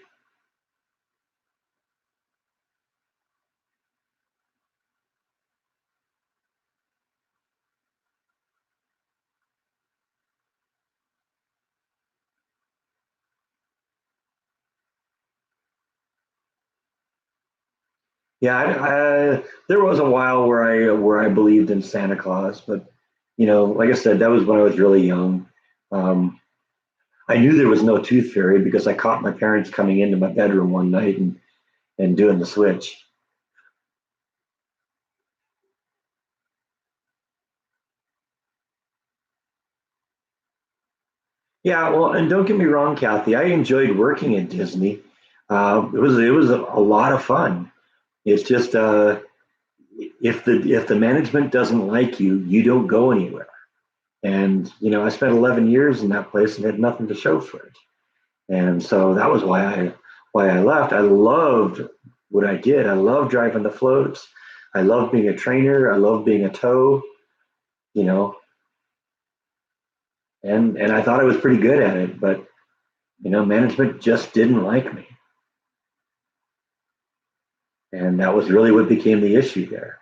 Yeah, there was a while where I believed in Santa Claus, but like I said, that was when I was really young. Um, I knew there was no tooth fairy because I caught my parents coming into my bedroom one night and doing the switch. Yeah, well, and don't get me wrong, Kathy, I enjoyed working at Disney. It was a lot of fun. It's just if the management doesn't like you, you don't go anywhere. And I spent 11 years in that place and had nothing to show for it. And so that was why I left. I loved what I did. I loved driving the floats. I loved being a trainer. I loved being a tow. You know, and I thought I was pretty good at it, but management just didn't like me, and that was really what became the issue there.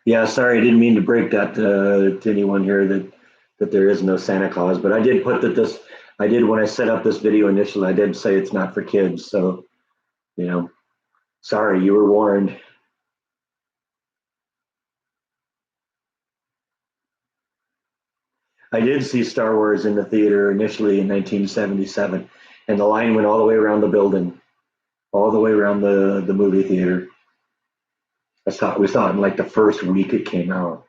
Yeah, sorry, I didn't mean to break that to anyone here that there is no Santa Claus, but I did put that this. I did when I set up this video initially. I did say it's not for kids, so you know, sorry, you were warned. I did see Star Wars in the theater initially in 1977, and the line went all the way around the building, all the way around the movie theater. We saw it in like the first week it came out.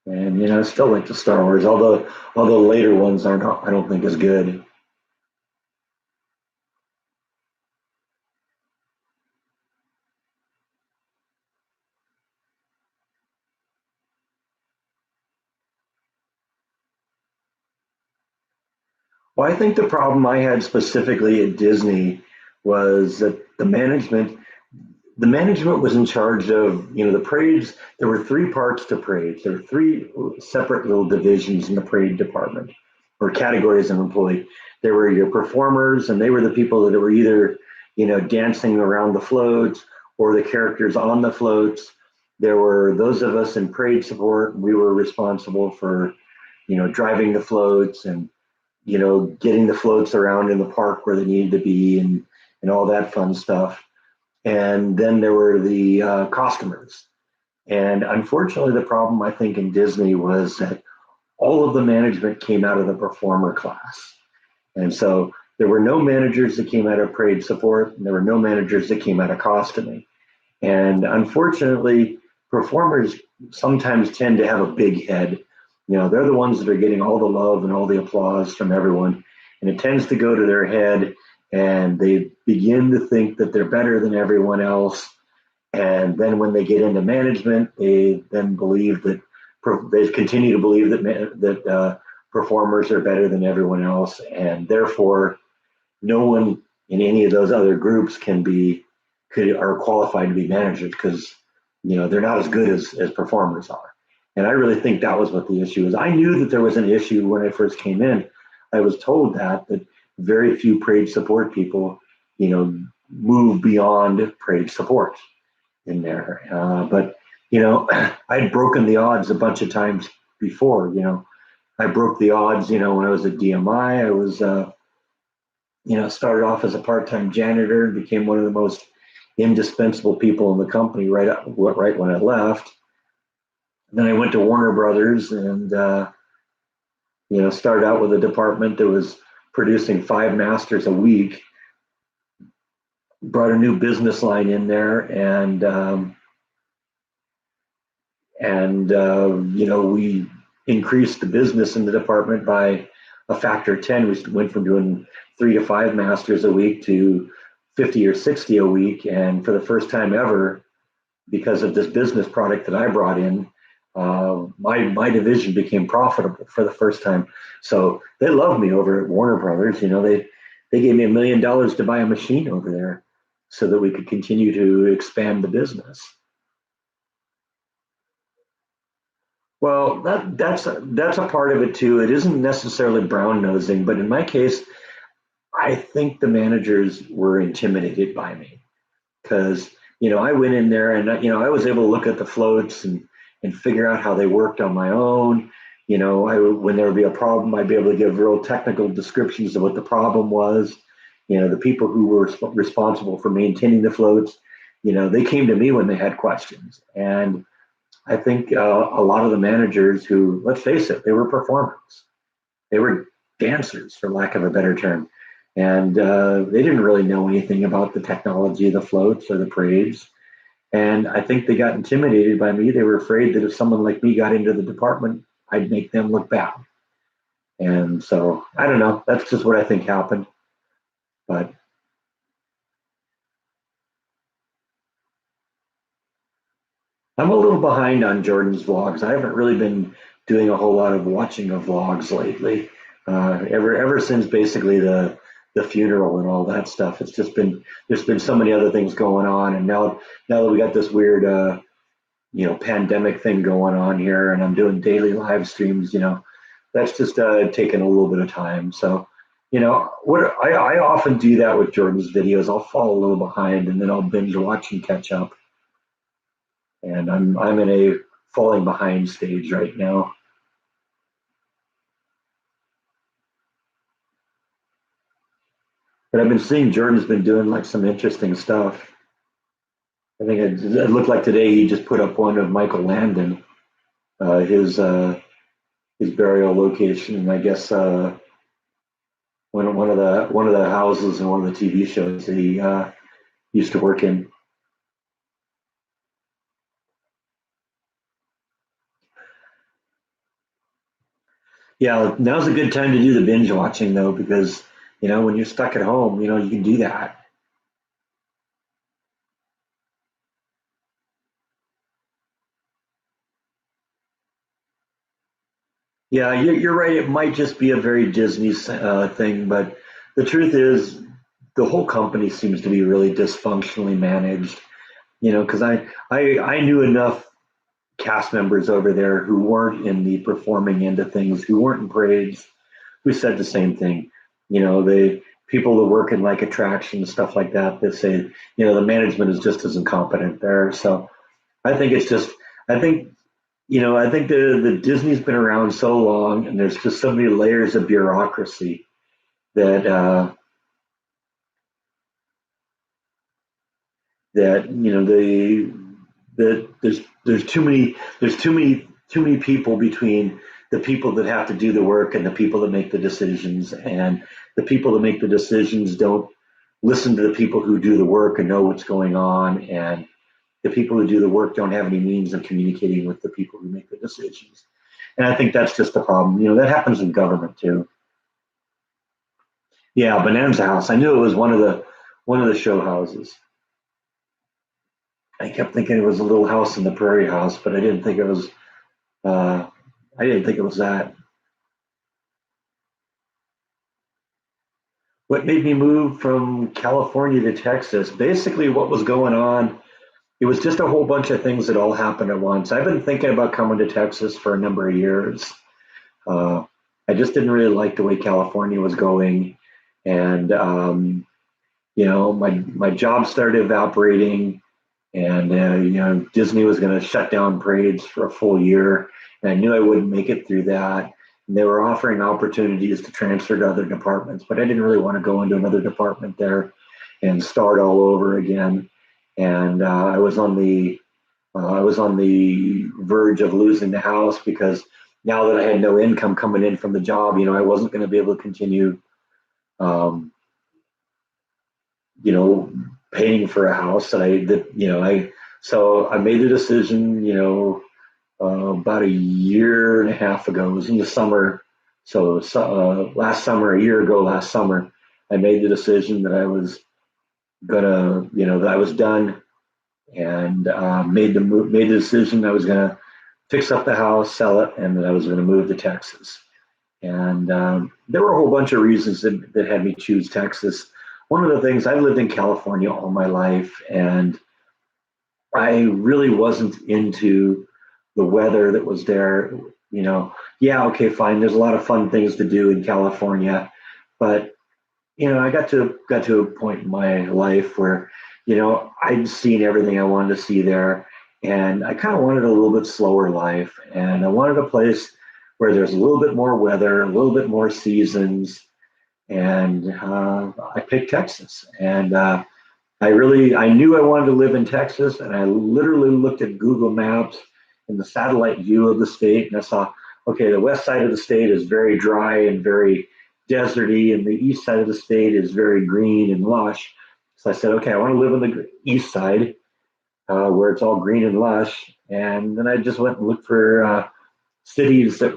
And I still like the Star Wars, although the later ones aren't I don't think as good. Well, I think the problem I had specifically at Disney was that the management was in charge of the parades. There were three parts to parades. There were three separate little divisions in the parade department or categories of employee. There were your performers, and they were the people that were either dancing around the floats or the characters on the floats. There were those of us in parade support. We were responsible for driving the floats and getting the floats around in the park where they needed to be and all that fun stuff. And then there were the costumers. And unfortunately, the problem I think in Disney was that all of the management came out of the performer class. And so there were no managers that came out of parade support, and there were no managers that came out of costuming. And unfortunately, performers sometimes tend to have a big head. They're the ones that are getting all the love and all the applause from everyone. And it tends to go to their head, and they begin to think that they're better than everyone else. And then when they get into management, they then believe that they continue to believe that performers are better than everyone else, and therefore no one in any of those other groups could are qualified to be managers because they're not as good as performers are. And I really think that was what the issue is. I knew that there was an issue when I first came in. I was told that very few parade support people, move beyond parade support in there. But I'd broken the odds a bunch of times before. I broke the odds. When I was at DMI, I was started off as a part-time janitor and became one of the most indispensable people in the company right when I left. And then I went to Warner Brothers and started out with a department that was producing 5 masters a week. Brought a new business line in there, and we increased the business in the department by a factor of 10. We went from doing 3 to 5 masters a week to 50 or 60 a week. And for the first time ever, because of this business product that I brought in, my division became profitable for the first time. So they love me over at Warner Brothers. They gave me $1 million to buy a machine over there so that we could continue to expand the business. Well, that's a part of it too. It isn't necessarily brown nosing, but in my case, I think the managers were intimidated by me because I went in there and I was able to look at the floats and figure out how they worked on my own. When there would be a problem, I'd be able to give real technical descriptions of what the problem was. The people who were responsible for maintaining the floats, they came to me when they had questions. And I think a lot of the managers who, let's face it, they were performers. They were dancers, for lack of a better term. And they didn't really know anything about the technology of the floats or the parades. And I think they got intimidated by me. They were afraid that if someone like me got into the department, I'd make them look bad. And so I don't know. That's just what I think happened. But I'm a little behind on Jordan's vlogs. I haven't really been doing a whole lot of watching of vlogs lately. Ever since basically the funeral and all that stuff, it's just been there's been so many other things going on, and now that we got this weird pandemic thing going on here, and I'm doing daily live streams, that's just taking a little bit of time. So, what I often do that with Jordan's videos. I'll fall a little behind, and then I'll binge watch and catch up. And I'm in a falling behind stage right now. But I've been seeing Jordan's been doing like some interesting stuff. I think it looked like today he just put up one of Michael Landon, uh, his uh, his burial location, and I guess one of the houses in one of the TV shows that he used to work in. Yeah, now's a good time to do the binge watching though, because when you're stuck at home, you can do that. Yeah, you're right. It might just be a very Disney thing, but the truth is, the whole company seems to be really dysfunctionally managed. Because I knew enough cast members over there who weren't in the performing end of things, who weren't in parades, who said the same thing. The people that work in like attractions, stuff like that, that say, the management is just as incompetent there. So I think it's just, I think, I think the Disney's been around so long, and there's just so many layers of bureaucracy that that there's too many people between the people that have to do the work and the people that make the decisions, and the people that make the decisions don't listen to the people who do the work and know what's going on, and the people who do the work don't have any means of communicating with the people who make the decisions. And I think that's just the problem. That happens in government too. Yeah, Bonanza House. I knew it was one of the show houses. I kept thinking it was a little house in the prairie house, but I didn't think it was. Uh, I didn't think it was that. What made me move from California to Texas? Basically, what was going on? It was just a whole bunch of things that all happened at once. I've been thinking about coming to Texas for a number of years. Uh, I just didn't really like the way California was going, and my job started evaporating, and Disney was going to shut down parades for a full year, and I knew I wouldn't make it through that. And they were offering opportunities to transfer to other departments, but I didn't really want to go into another department there and start all over again. And I was on the verge of losing the house, because now that I had no income coming in from the job, I wasn't going to be able to continue um, you know, paying for a house. So I made the decision, about a year and a half ago. It was in the summer. Last summer, a year ago, last summer, I made the decision that I was that I was done, and made the decision I was gonna fix up the house, sell it, and that I was gonna move to Texas. And there were a whole bunch of reasons that had me choose Texas. One of the things, I lived in California all my life, and I really wasn't into the weather that was there. Yeah, okay, fine. There's a lot of fun things to do in California, but I got to a point in my life where, I'd seen everything I wanted to see there, and I kind of wanted a little bit slower life, and I wanted a place where there's a little bit more weather, a little bit more seasons, and I picked Texas. And I knew I wanted to live in Texas, and I literally looked at Google Maps and the satellite view of the state, and I saw, okay, the west side of the state is very dry and very deserty, and the east side of the state is very green and lush. So I said, okay, I want to live on the east side, where it's all green and lush. And then I just went and looked for cities that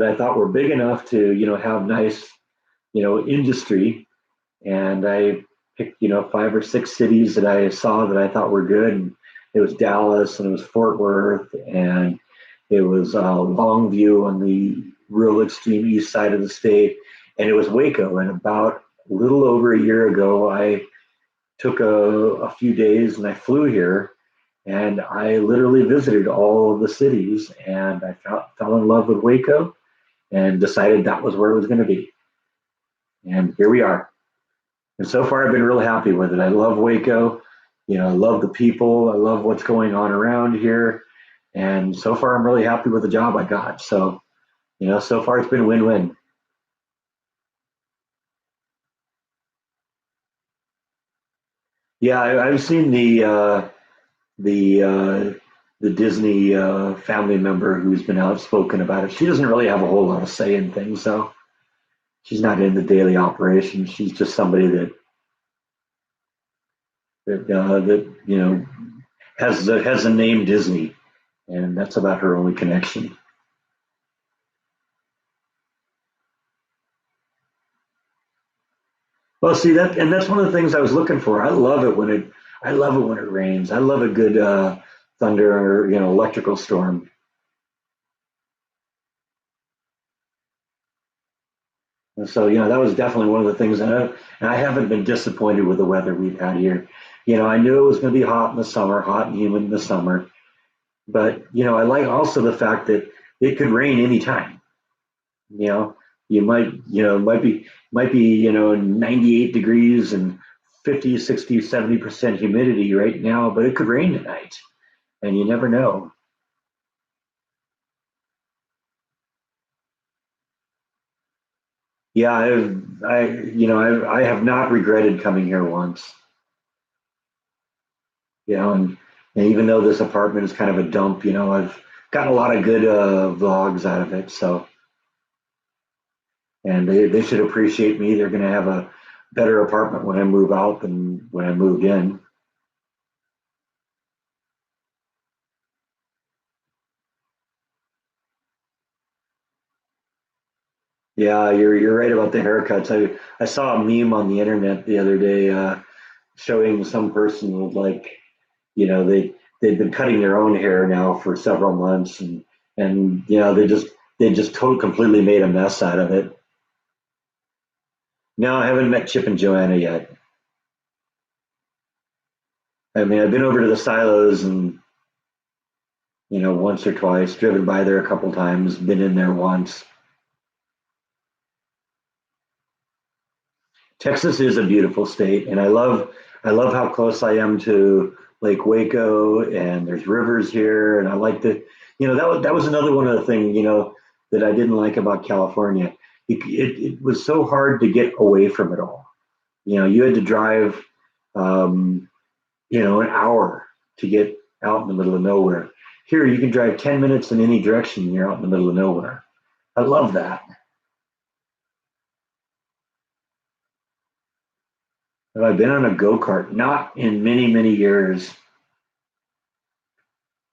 I thought were big enough to, have nice, industry. And I picked, five or six cities that I saw that I thought were good. And it was Dallas, and it was Fort Worth, and it was Longview on the real extreme east side of the state, and it was Waco. And about a little over a year ago, I took a few days and I flew here, and I literally visited all of the cities, and I fell in love with Waco and decided that was where it was going to be. And here we are. And so far, I've been really happy with it. I love Waco. I love the people. I love what's going on around here. And so far, I'm really happy with the job I got. So, so far it's been a win-win. Yeah, I've seen the the Disney family member who's been outspoken about it. She doesn't really have a whole lot of say in things, so she's not in the daily operations. She's just somebody that has the name Disney, and that's about her only connection. Well, see that, and that's one of the things I was looking for. I love it when it rains. I love a good thunder or electrical storm. And so that was definitely one of the things. And I haven't been disappointed with the weather we've had here. I knew it was going to be hot in the summer, hot and humid in the summer. But I like also the fact that it could rain anytime. You know, you might, might be 98 degrees and 50, 60, 70% humidity right now, but it could rain tonight, and you never know. Yeah, I have not regretted coming here once. And even though this apartment is kind of a dump, I've gotten a lot of good vlogs out of it. So, and they should appreciate me. They're going to have a better apartment when I move out than when I moved in. Yeah, you're right about the haircuts. I saw a meme on the internet the other day showing some person with, like, they've been cutting their own hair now for several months, and they just completely made a mess out of it. No, I haven't met Chip and Joanna yet. I mean, I've been over to the silos and once or twice, driven by there a couple times, been in there once. Texas is a beautiful state, and I love how close I am to Lake Waco, and there's rivers here, and I like the, that was another one of the things that I didn't like about California. It was so hard to get away from it all. You had to drive, um, an hour to get out in the middle of nowhere. Here, you can drive 10 minutes in any direction, and you're out in the middle of nowhere. I love that. Have I been on a go kart? Not in many, many years.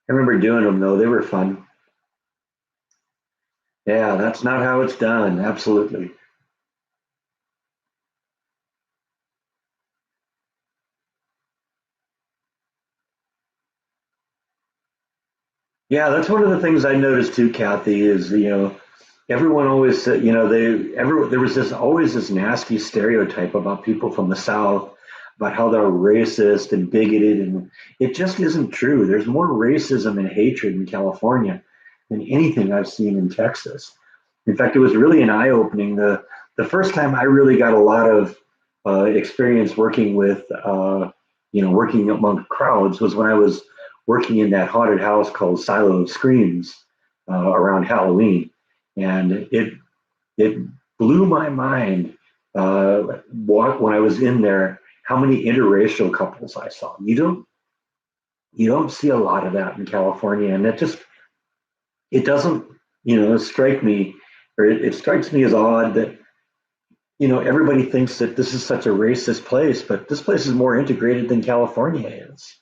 I remember doing them though. They were fun. Yeah, that's not how it's done. Absolutely. Yeah, that's one of the things I noticed too, Kathy, is everyone always said, there was this always this nasty stereotype about people from the South, about how they're racist and bigoted, and it just isn't true. There's more racism and hatred in California than anything I've seen in Texas. In fact, it was really an eye opening. The first time I really got a lot of experience working with working among crowds was when I was working in that haunted house called Silo of Screams around Halloween, and it blew my mind when I was in there how many interracial couples I saw. You don't see a lot of that in California, and it doesn't strike me, or it strikes me as odd that everybody thinks that this is such a racist place, but this place is more integrated than California is.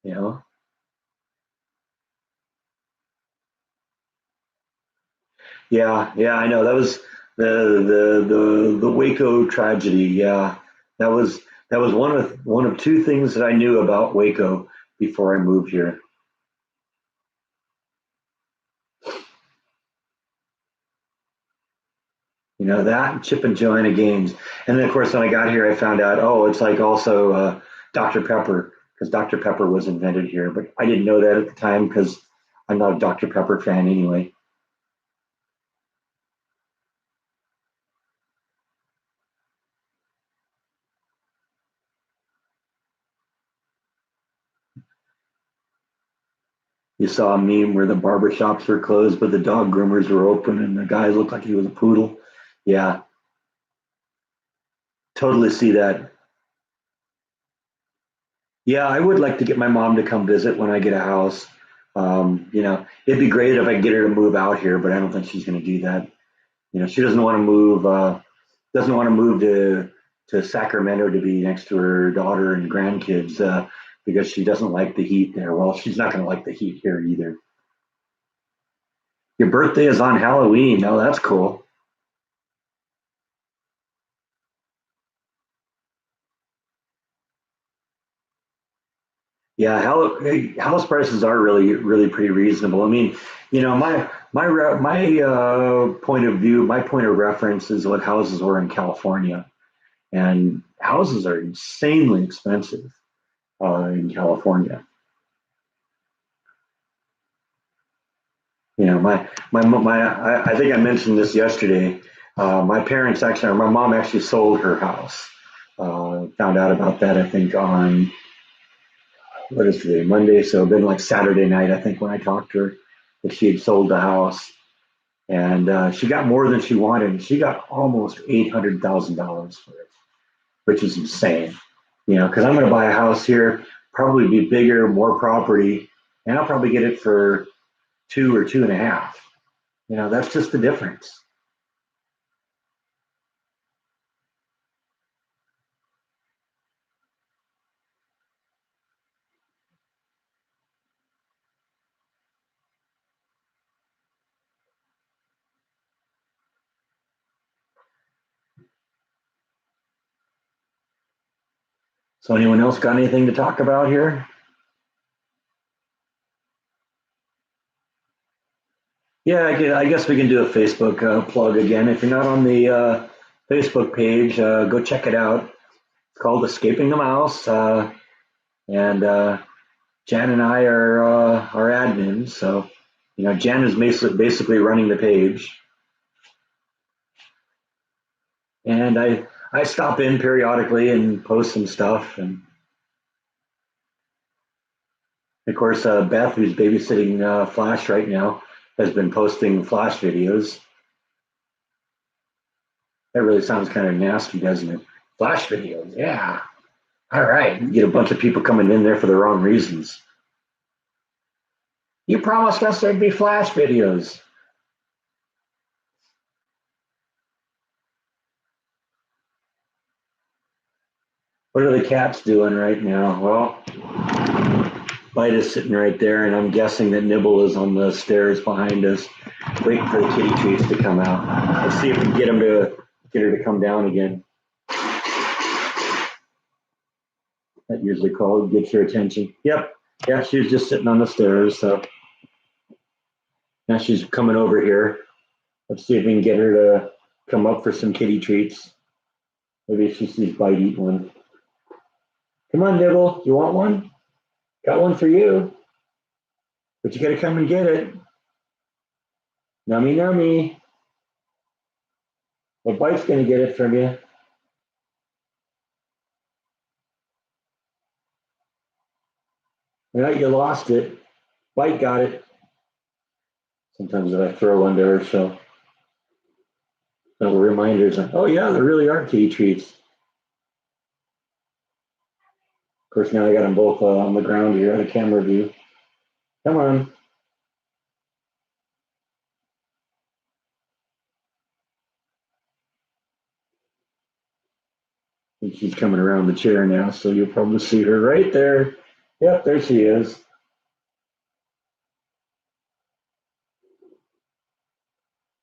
You know, yeah, yeah, I know that was the Waco tragedy. Yeah, that was that was one of two things that I knew about Waco before I moved here. That and Chip and Joanna Gaines, and then of course when I got here, I found out it's like also Dr. Pepper because Dr. Pepper was invented here, but I didn't know that at the time because I'm not a Dr. Pepper fan anyway. You saw a meme where the barber shops were closed, but the dog groomers were open, and the guy looked like he was a poodle. Yeah, totally see that. Yeah, I would like to get my mom to come visit when I get a house. It'd be great if I could get her to move out here, but I don't think she's going to do that. She doesn't want to move. Doesn't want to move to Sacramento to be next to her daughter and grandkids because she doesn't like the heat there. Well, she's not going to like the heat here either. Your birthday is on Halloween. Oh, that's cool. Yeah, house prices are really, really pretty reasonable. I mean, my point of view, my point of reference is what houses were in California, and houses are insanely expensive in California. I think I mentioned this yesterday. My mom actually sold her house. Found out about that, I think, on what is today, Monday. So it'd been like Saturday night, I think, when I talked to her, that she had sold the house. And she got more than she wanted. She got almost $800,000 for it, which is insane. Because I'm going to buy a house here, probably be bigger, more property, and I'll probably get it for two or two and a half. That's just the difference. So, anyone else got anything to talk about here? Yeah, I guess we can do a Facebook plug again. If you're not on the Facebook page, go check it out. It's called Escaping the Mouse, and Jan and I are admins. So, Jan is basically running the page, and I stop in periodically and post some stuff. And of course, Beth, who's babysitting Flash right now, has been posting Flash videos. That really sounds kind of nasty, doesn't it? Flash videos, yeah. All right, you get a bunch of people coming in there for the wrong reasons. You promised us there'd be Flash videos. What are the cats doing right now? Well, Bite is sitting right there, and I'm guessing that Nibble is on the stairs behind us, waiting for the kitty treats to come out. Let's see if we can get her to come down again. That usually gets her attention. Yep. Yeah, she was just sitting on the stairs, so now she's coming over here. Let's see if we can get her to come up for some kitty treats. Maybe she sees Bite eat one. Come on, Nibble. You want one? Got one for you. But you got to come and get it. Nummy, nummy. Well, Bite's going to get it from you. Yeah, you lost it. Bite got it. Sometimes I throw under her, so little reminders. Oh yeah, there really are kitty treats. Of course, now I got them both on the ground here, the camera view. Come on. And she's coming around the chair now, so you'll probably see her right there. Yep, there she is.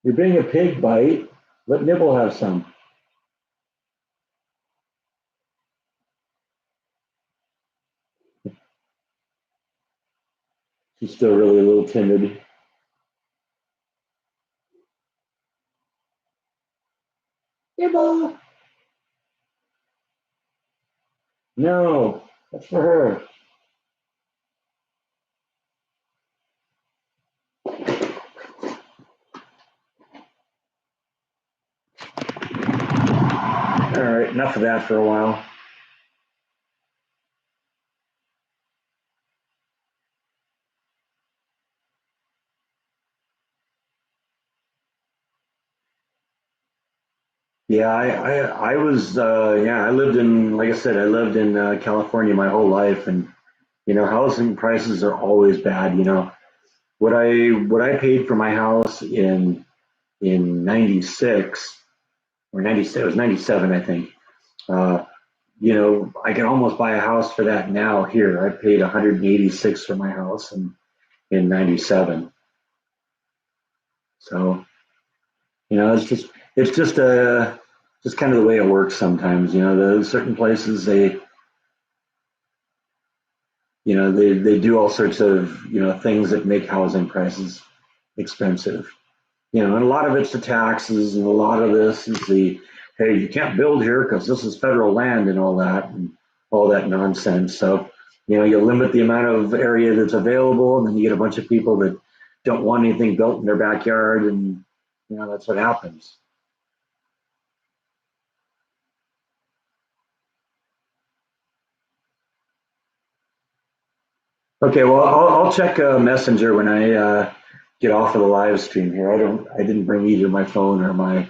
You're being a pig, Bite. Let Nibble have some. She's still really a little timid. Nibble. No, that's for her. All right, enough of that for a while. Yeah, I was yeah, I lived in, like I said, I lived in California my whole life, and housing prices are always bad. What I paid for my house in '96 or '96, it was '97, I think. Uh, I can almost buy a house for that now here. I paid 186 for my house in '97. So, it's just kind of the way it works sometimes. The certain places they do all sorts of things that make housing prices expensive. And a lot of it's the taxes, and a lot of this is the, hey, you can't build here because this is federal land and all that nonsense. So, you limit the amount of area that's available, and then you get a bunch of people that don't want anything built in their backyard, and that's what happens. Okay, well, I'll check Messenger when I get off of the live stream here. I didn't bring either my phone or my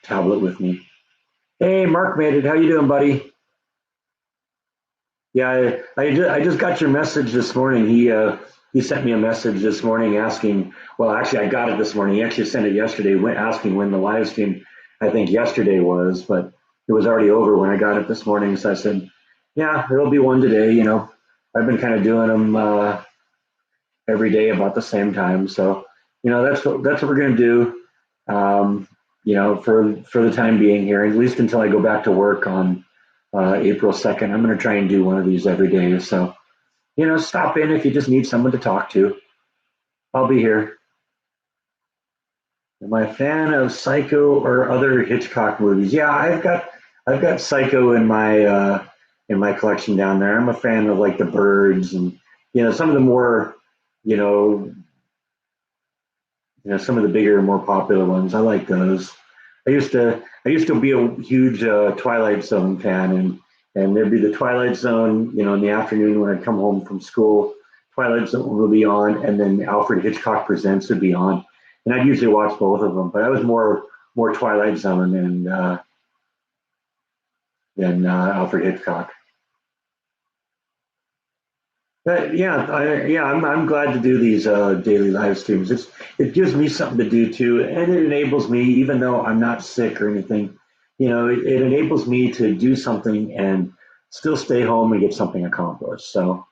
tablet with me. Hey, Mark made it. How you doing, buddy? Yeah, I just got your message this morning. He sent me a message this morning asking. Well, actually, I got it this morning. He actually sent it yesterday, asking when the live stream. I think yesterday was, but it was already over when I got it this morning. So I said, "Yeah, there'll be one today." I've been kind of doing them every day about the same time. So, that's what we're gonna do. For the time being here, at least until I go back to work on April 2nd. I'm gonna try and do one of these every day. So, stop in if you just need someone to talk to. I'll be here. Am I a fan of Psycho or other Hitchcock movies? Yeah, I've got Psycho in my collection down there. I'm a fan of like The Birds and some of the more you know some of the bigger, more popular ones. I like those. I used to be a huge Twilight Zone fan, and there'd be the Twilight Zone, in the afternoon when I'd come home from school. Twilight Zone would be on, and then Alfred Hitchcock Presents would be on, and I'd usually watch both of them. But I was more Twilight Zone than Alfred Hitchcock. Yeah, I'm glad to do these daily live streams. It gives me something to do too, and it enables me, even though I'm not sick or anything, it enables me to do something and still stay home and get something accomplished. So,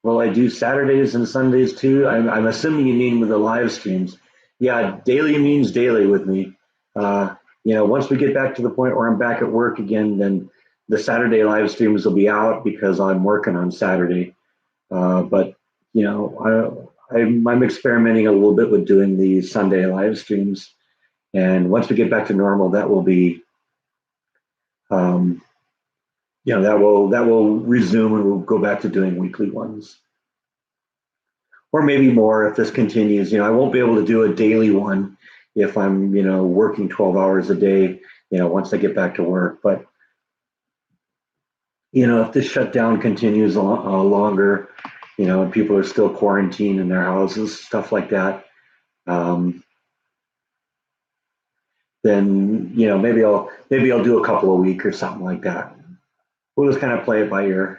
well, I do Saturdays and Sundays too. I'm assuming you mean with the live streams. Yeah, daily means daily with me. Once we get back to the point where I'm back at work again, then the Saturday live streams will be out because I'm working on Saturday. But I'm experimenting a little bit with doing the Sunday live streams, and once we get back to normal, that will be, um, that will resume, and we'll go back to doing weekly ones, or maybe more if this continues. I won't be able to do a daily one if I'm working 12 hours a day. once they get back to work. But if this shutdown continues longer, and people are still quarantined in their houses, stuff like that, um, then maybe I'll do a couple a week or something like that. We'll just kind of play it by ear.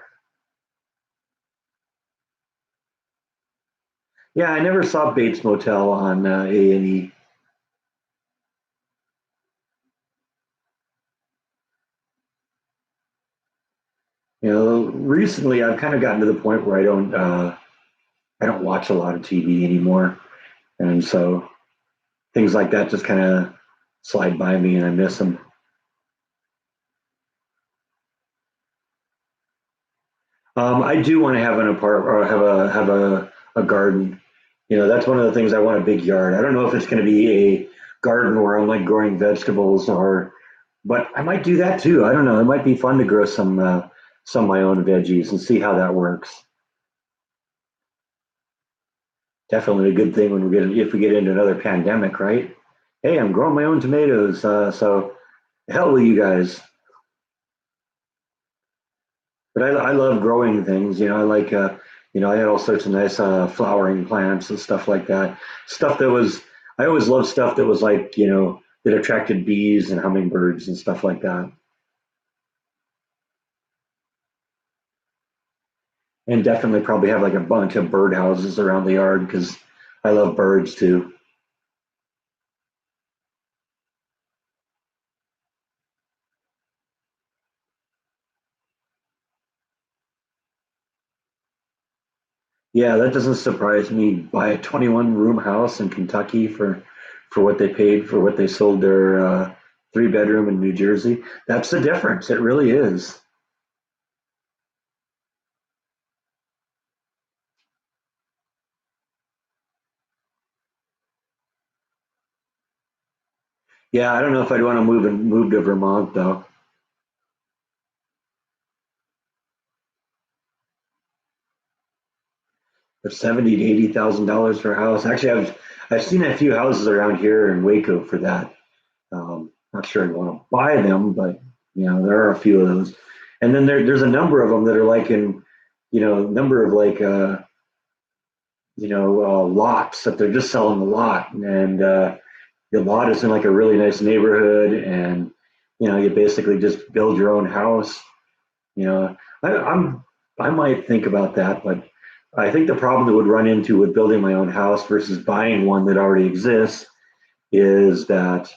Yeah, I never saw Bates Motel on A&E. Recently I've kind of gotten to the point where I don't watch a lot of TV anymore, and so things like that just kind of slide by me, and I miss them. I do want to have an apartment or have a garden. That's one of the things I want, a big yard. I don't know if it's going to be a garden where I'm like growing vegetables but I might do that too. I don't know. It might be fun to grow some of my own veggies and see how that works. Definitely a good thing when if we get into another pandemic, right? Hey, I'm growing my own tomatoes. So hell with you guys. But I love growing things. I had all sorts of nice flowering plants and stuff like that. I always loved stuff that was like, that attracted bees and hummingbirds and stuff like that. And definitely probably have like a bunch of bird houses around the yard because I love birds too. Yeah, that doesn't surprise me. Buy a 21 room house in Kentucky for what they paid for what they sold their 3 bedroom in New Jersey. That's the difference. It really is. Yeah, I don't know if I'd want to move to Vermont though. For 70 to $80,000 for a house. Actually, I've seen a few houses around here in Waco for that. Not sure I'd want to buy them, but there are a few of those. And then there's a number of them that are like in, number of like lots that they're just selling the lot, and the lot is in like a really nice neighborhood, and you basically just build your own house. You know, I might think about that, but I think the problem that would run into with building my own house versus buying one that already exists is that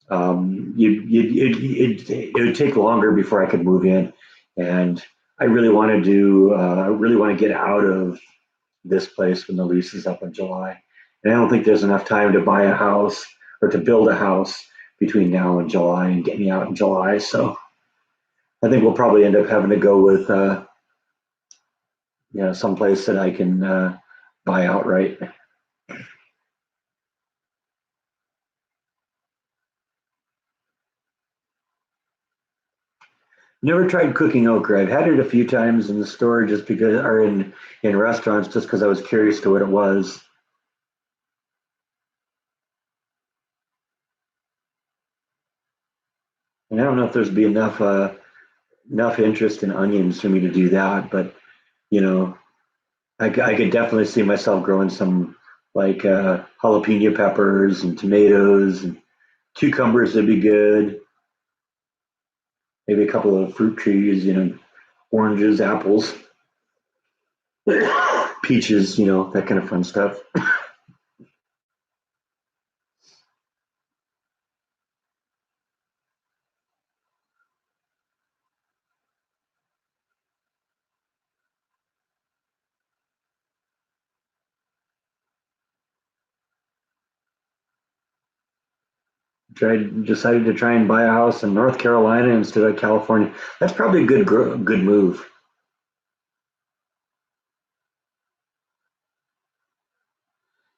it would take longer before I could move in, and I really want to get out of this place when the lease is up in July, and I don't think there's enough time to buy a house or to build a house between now and July and get me out in July. So I think we'll probably end up having to go with someplace that I can buy outright. Never tried cooking okra. I've had it a few times in the store just because, or in restaurants, just because I was curious to what it was. And I don't know if there's be enough interest in onions for me to do that, but you know, I could definitely see myself growing some like jalapeno peppers and tomatoes and cucumbers would be good. Maybe a couple of fruit trees, oranges, apples, peaches, that kind of fun stuff. Decided to try and buy a house in North Carolina instead of California. That's probably a good move.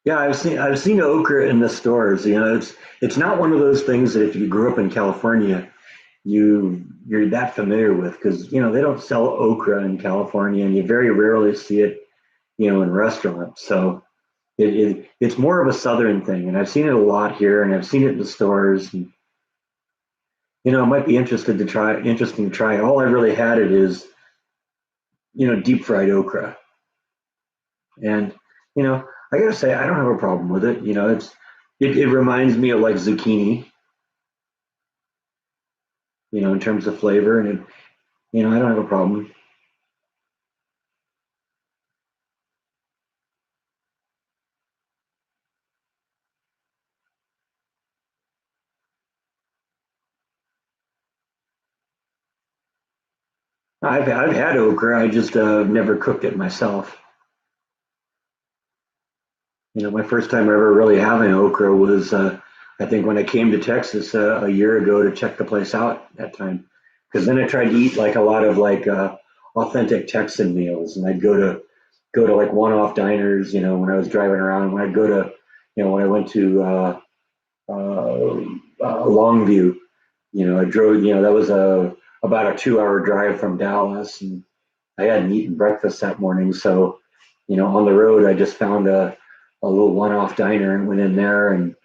Yeah, I've seen okra in the stores. It's not one of those things that if you grew up in California, you're that familiar with because they don't sell okra in California, and you very rarely see it in restaurants. So it's more of a southern thing, and I've seen it a lot here, and I've seen it in the stores. And I might be interesting to try. All I really had it is, deep fried okra. And, I gotta say, I don't have a problem with it. It reminds me of like zucchini, in terms of flavor. And, I don't have a problem. I've had okra. I just never cooked it myself. My first time ever really having okra was, I think, when I came to Texas a year ago to check the place out that time. Because then I tried to eat like a lot of like authentic Texan meals, and I'd go to like one-off diners. When I was driving around, when I'd go to, when I went to uh, Longview, I drove. That was about a 2-hour drive from Dallas, and I hadn't eaten breakfast that morning, so on the road I just found a little one-off diner and went in there and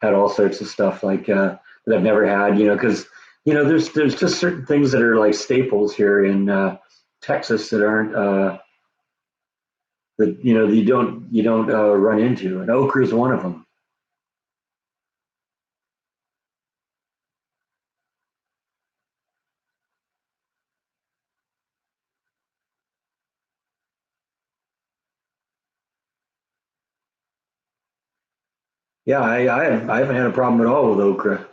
had all sorts of stuff like that I've never had. Because there's just certain things that are like staples here in Texas that aren't that you don't run into, and okra is one of them. Yeah, I haven't had a problem at all with okra.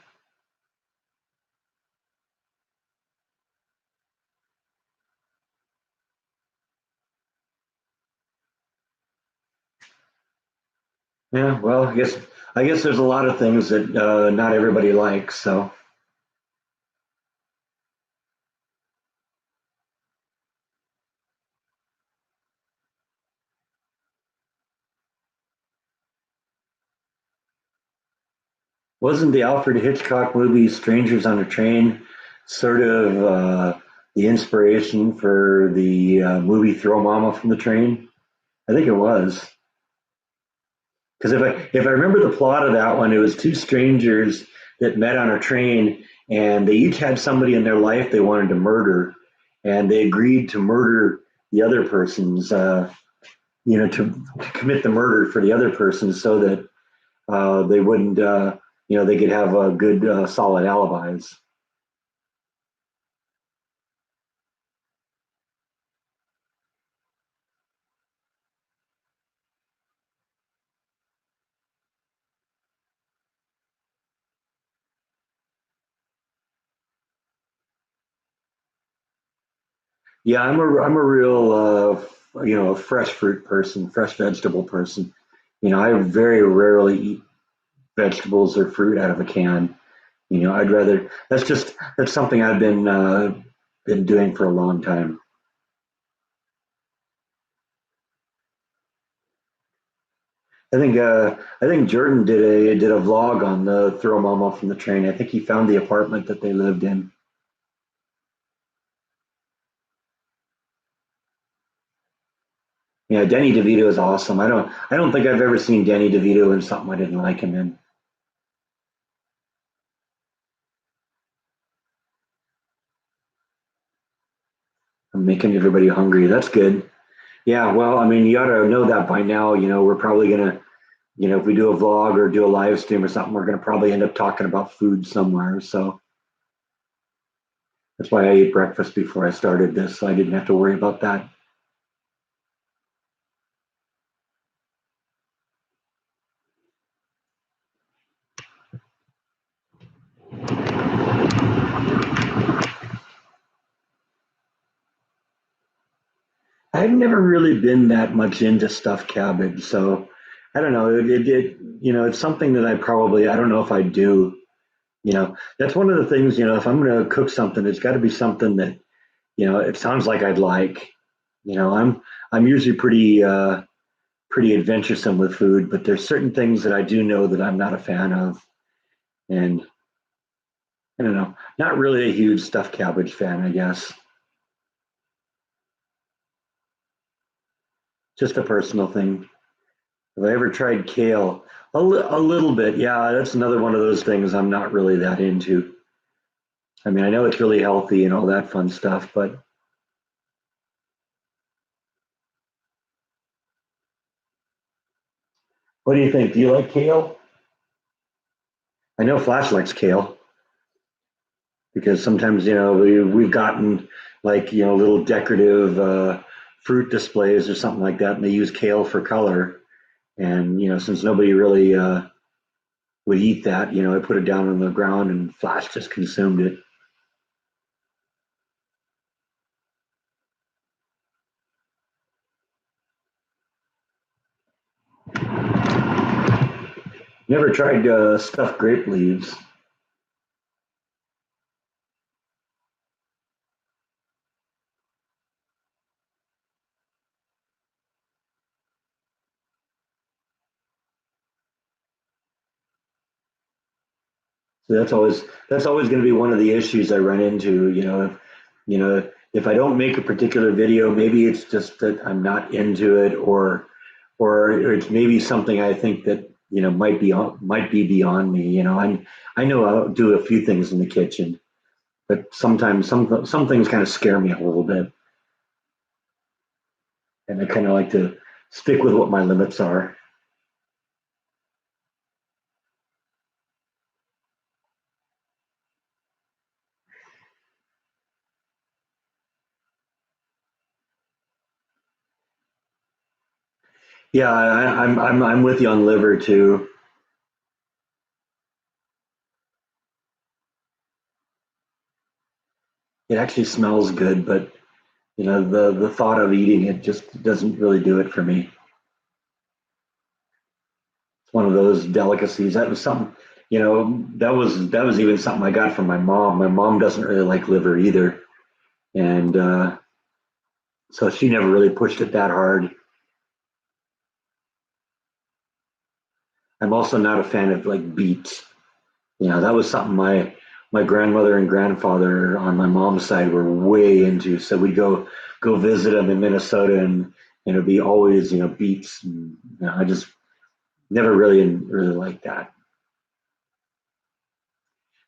Yeah, well, I guess there's a lot of things that not everybody likes. So wasn't the Alfred Hitchcock movie Strangers on a Train sort of the inspiration for the movie Throw Mama from the Train? I think it was. Because if I remember the plot of that one, it was two strangers that met on a train, and they each had somebody in their life they wanted to murder, and they agreed to murder the other person's, to commit the murder for the other person so that they wouldn't, they could have good, solid alibis. Yeah, I'm a real fresh fruit person, fresh vegetable person. I very rarely eat vegetables or fruit out of a can. I'd rather that's something I've been doing for a long time. I think Jordan did a vlog on the throw mama from the train. I think he found the apartment that they lived in. Yeah, Danny DeVito is awesome. I don't think I've ever seen Danny DeVito in something I didn't like him in. I'm making everybody hungry. That's good. Yeah, well, I mean, you ought to know that by now. We're probably gonna, if we do a vlog or do a live stream or something, we're gonna probably end up talking about food somewhere. So that's why I ate breakfast before I started this, so I didn't have to worry about that. I've never really been that much into stuffed cabbage, so I don't know. It's something that I don't know if I do. That's one of the things. If I'm going to cook something, it's got to be something that it sounds like I'd like. I'm usually pretty adventuresome with food, but there's certain things that I do know that I'm not a fan of, and I don't know. Not really a huge stuffed cabbage fan, I guess. Just a personal thing. Have I ever tried kale? A little bit, yeah. That's another one of those things I'm not really that into. I mean, I know it's really healthy and all that fun stuff, but what do you think? Do you like kale? I know Flash likes kale because sometimes, we've gotten like, little decorative fruit displays or something like that, and they use kale for color. And, since nobody really would eat that, I put it down on the ground and Flash just consumed it. Never tried stuffed grape leaves. So that's always going to be one of the issues I run into. If I don't make a particular video, maybe it's just that I'm not into it, or it's maybe something I think that might be beyond me. I know I'll do a few things in the kitchen, but sometimes some things kind of scare me a little bit, and I kind of like to stick with what my limits are. Yeah, I'm with you on liver too. It actually smells good, but the thought of eating it just doesn't really do it for me. It's one of those delicacies. That was something, that was even something I got from my mom. My mom doesn't really like liver either, and so she never really pushed it that hard. I'm also not a fan of like beets. That was something my grandmother and grandfather on my mom's side were way into. So we'd go visit them in Minnesota, and it'd be always beets. And, I just never really liked that.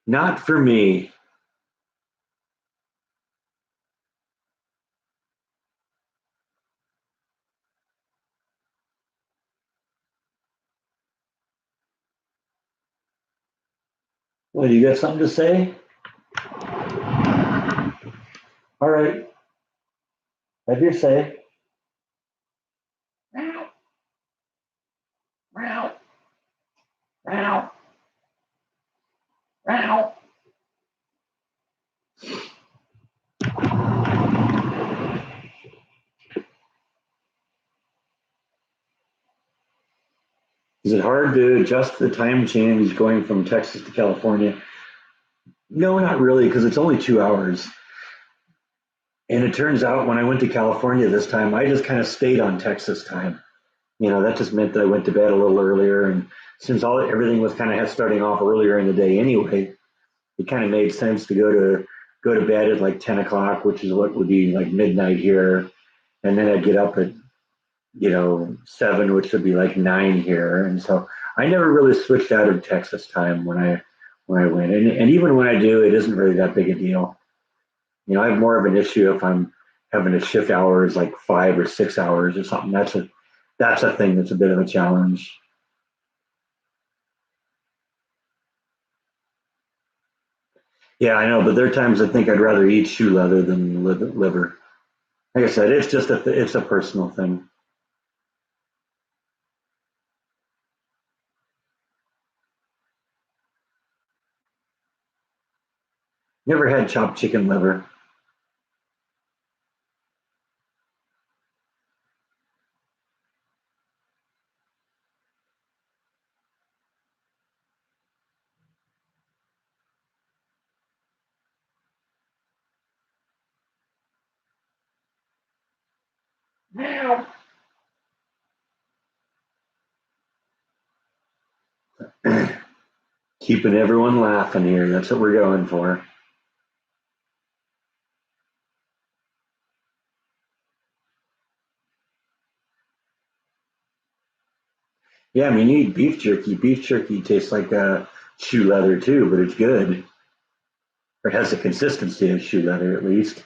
Not for me. Well, you got something to say? All right, have your say. Is it hard to adjust the time change going from Texas to California? No, not really, because it's only 2 hours. And it turns out when I went to California this time, I just kind of stayed on Texas time. That just meant that I went to bed a little earlier. And since everything was kind of starting off earlier in the day anyway, it kind of made sense to go to bed at like 10 o'clock, which is what would be like midnight here. And then I'd get up at 7, which would be like 9 here. And so I never really switched out of Texas time when I went. And even when I do, it isn't really that big a deal. I have more of an issue if I'm having to shift hours like 5 or 6 hours or something. That's a thing that's a bit of a challenge. Yeah, I know, but there are times I think I'd rather eat shoe leather than liver. Like I said, it's a personal thing. Never had chopped chicken liver. Keeping everyone laughing here. That's what we're going for. Yeah, I mean, you eat beef jerky. Beef jerky tastes like shoe leather too, but it's good. or has the consistency of shoe leather at least.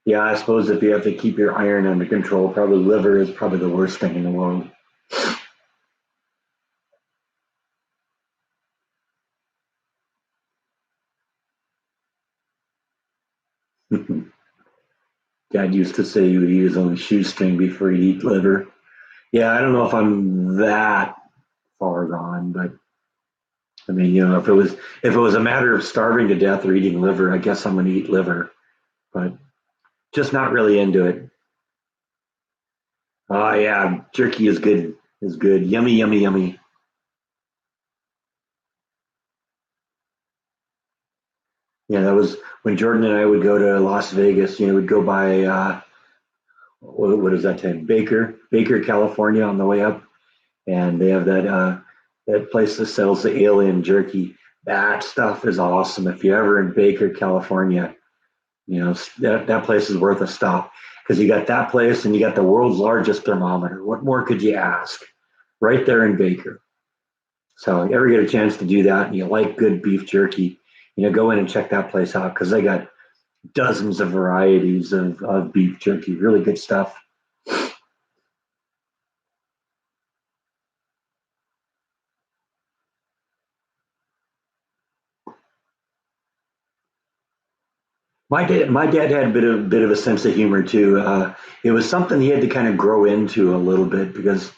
Yeah, I suppose if you have to keep your iron under control, probably liver is probably the worst thing in the world. Dad used to say he would eat his own shoestring before he'd eat liver. Yeah, I don't know if I'm that far gone, but I mean, if it was a matter of starving to death or eating liver, I guess I'm gonna eat liver, but just not really into it. Oh yeah, jerky is good. Is good. Yummy, yummy, yummy. Yeah, that was when Jordan and I would go to Las Vegas. We'd go by what is that time? Baker, California, on the way up, and they have that place that sells the alien jerky. That stuff is awesome. If you're ever in Baker, California, that place is worth a stop because you got that place and you got the world's largest thermometer. What more could you ask? Right there in Baker. So you ever get a chance to do that and you like good beef jerky, go in and check that place out because they got dozens of varieties of beef jerky. Really good stuff. My dad had a bit of a sense of humor too. It was something he had to kind of grow into a little bit because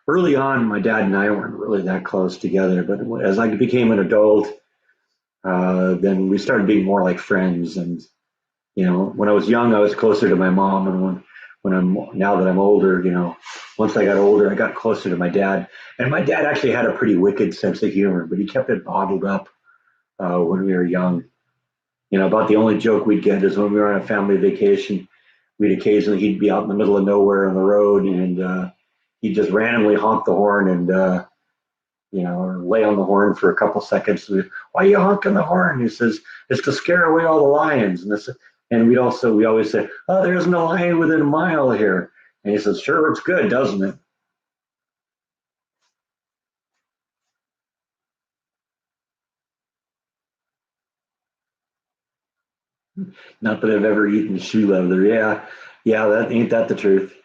early on, my dad and I weren't really that close together. But as I became an adult, then we started being more like friends. And when I was young, I was closer to my mom, and when I'm now that I'm older, once I got older, I got closer to my dad. And my dad actually had a pretty wicked sense of humor, but he kept it bottled up when we were young. About the only joke we'd get is when we were on a family vacation, he'd be out in the middle of nowhere on the road, and he'd just randomly honk the horn and or lay on the horn for a couple seconds. Why are you honking the horn? He says it's to scare away all the lions. And we always say, oh, there isn't a lion within a mile here. And he says, sure, it's good, doesn't it? Not that I've ever eaten shoe leather. Yeah, yeah, that ain't that the truth.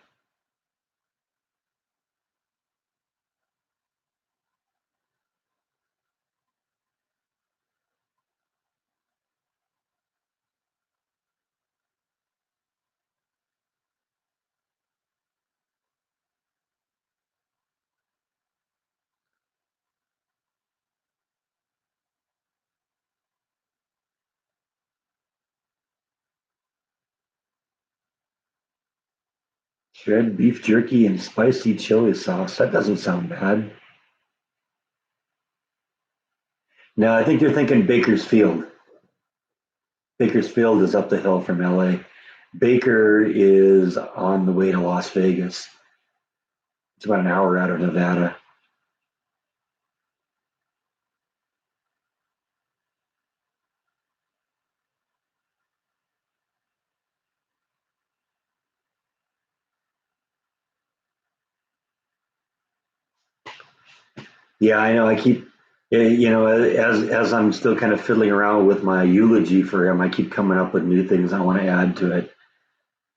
Shred beef jerky and spicy chili sauce. That doesn't sound bad. No, I think you're thinking Bakersfield. Bakersfield is up the hill from LA. Baker is on the way to Las Vegas. It's about an hour out of Nevada. Yeah, I know. As I'm still kind of fiddling around with my eulogy for him, I keep coming up with new things I want to add to it.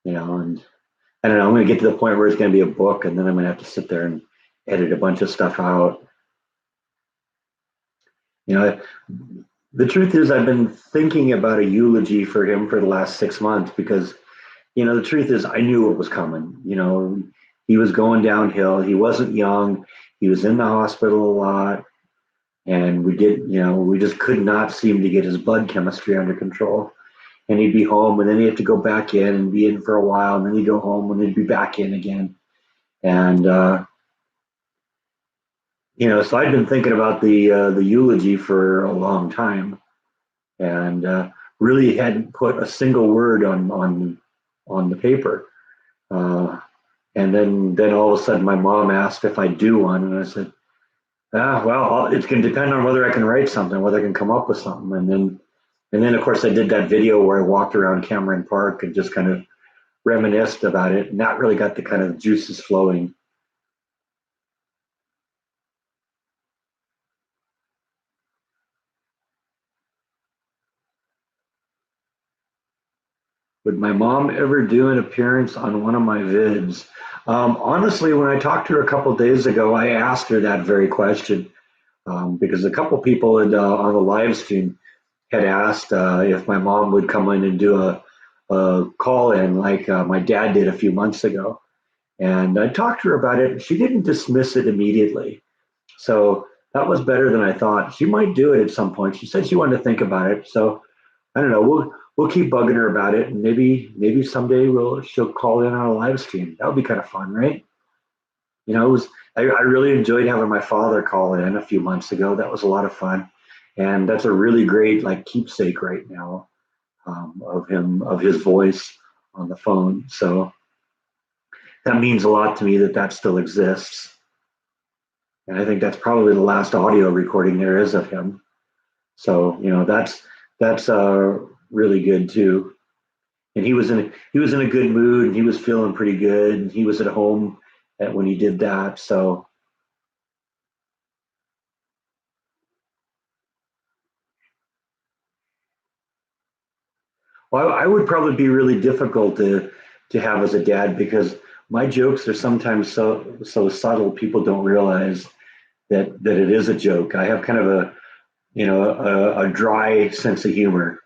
And I don't know. I'm going to get to the point where it's going to be a book, and then I'm going to have to sit there and edit a bunch of stuff out. You know, the truth is, I've been thinking about a eulogy for him for the last 6 months because the truth is, I knew it was coming. He was going downhill. He wasn't young. He was in the hospital a lot. And we just could not seem to get his blood chemistry under control. And he'd be home, and then he'd have to go back in and be in for a while, and then he'd go home, and he'd be back in again. And so I'd been thinking about the eulogy for a long time, and really hadn't put a single word on the paper. Uh, and then all of a sudden, my mom asked if I'd do one, and I said, well, it's going to depend on whether I can write something, whether I can come up with something. And then And then, of course, I did that video where I walked around Cameron Park and just kind of reminisced about it, and that really got the kind of juices flowing. Would my mom ever do an appearance on one of my vids? Honestly, when I talked to her a couple of days ago, I asked her that very question because a couple people on the live stream had asked if my mom would come in and do a call in like my dad did a few months ago. And I talked to her about it. She didn't dismiss it immediately. So that was better than I thought. She might do it at some point. She said she wanted to think about it. So I don't know. We'll keep bugging her about it, and maybe someday she'll call in on a live stream. That would be kind of fun, right? It was I really enjoyed having my father call in a few months ago. That was a lot of fun, and that's a really great like keepsake right now of his voice on the phone. So that means a lot to me that that still exists, and I think that's probably the last audio recording there is of him. So that's really good too. And he was in a good mood and he was feeling pretty good and he was at home when he did that. So well, I would probably be really difficult to have as a dad because my jokes are sometimes so subtle people don't realize that it is a joke. I have kind of a dry sense of humor.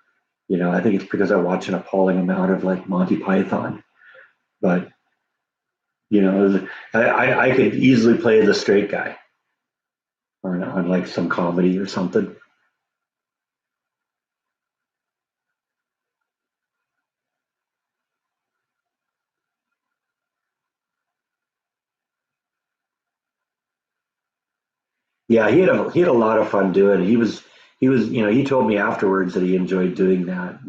I think it's because I watch an appalling amount of like Monty Python. But I could easily play the straight guy on like some comedy or something. Yeah, he had a lot of fun doing it. He was he told me afterwards that he enjoyed doing that,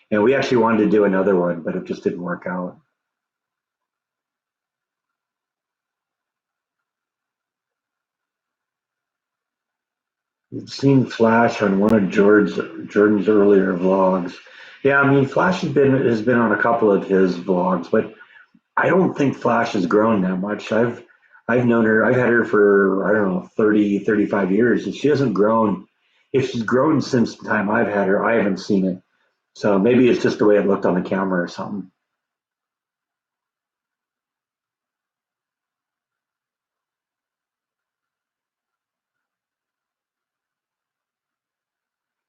and we actually wanted to do another one, but it just didn't work out. I've seen Flash on one of Jordan's earlier vlogs. Yeah, I mean Flash has been on a couple of his vlogs, but I don't think Flash has grown that much. I've known her. I've had her for I don't know 30, 35 years, and she hasn't grown. If she's grown since the time I've had her, I haven't seen it. So maybe it's just the way it looked on the camera or something.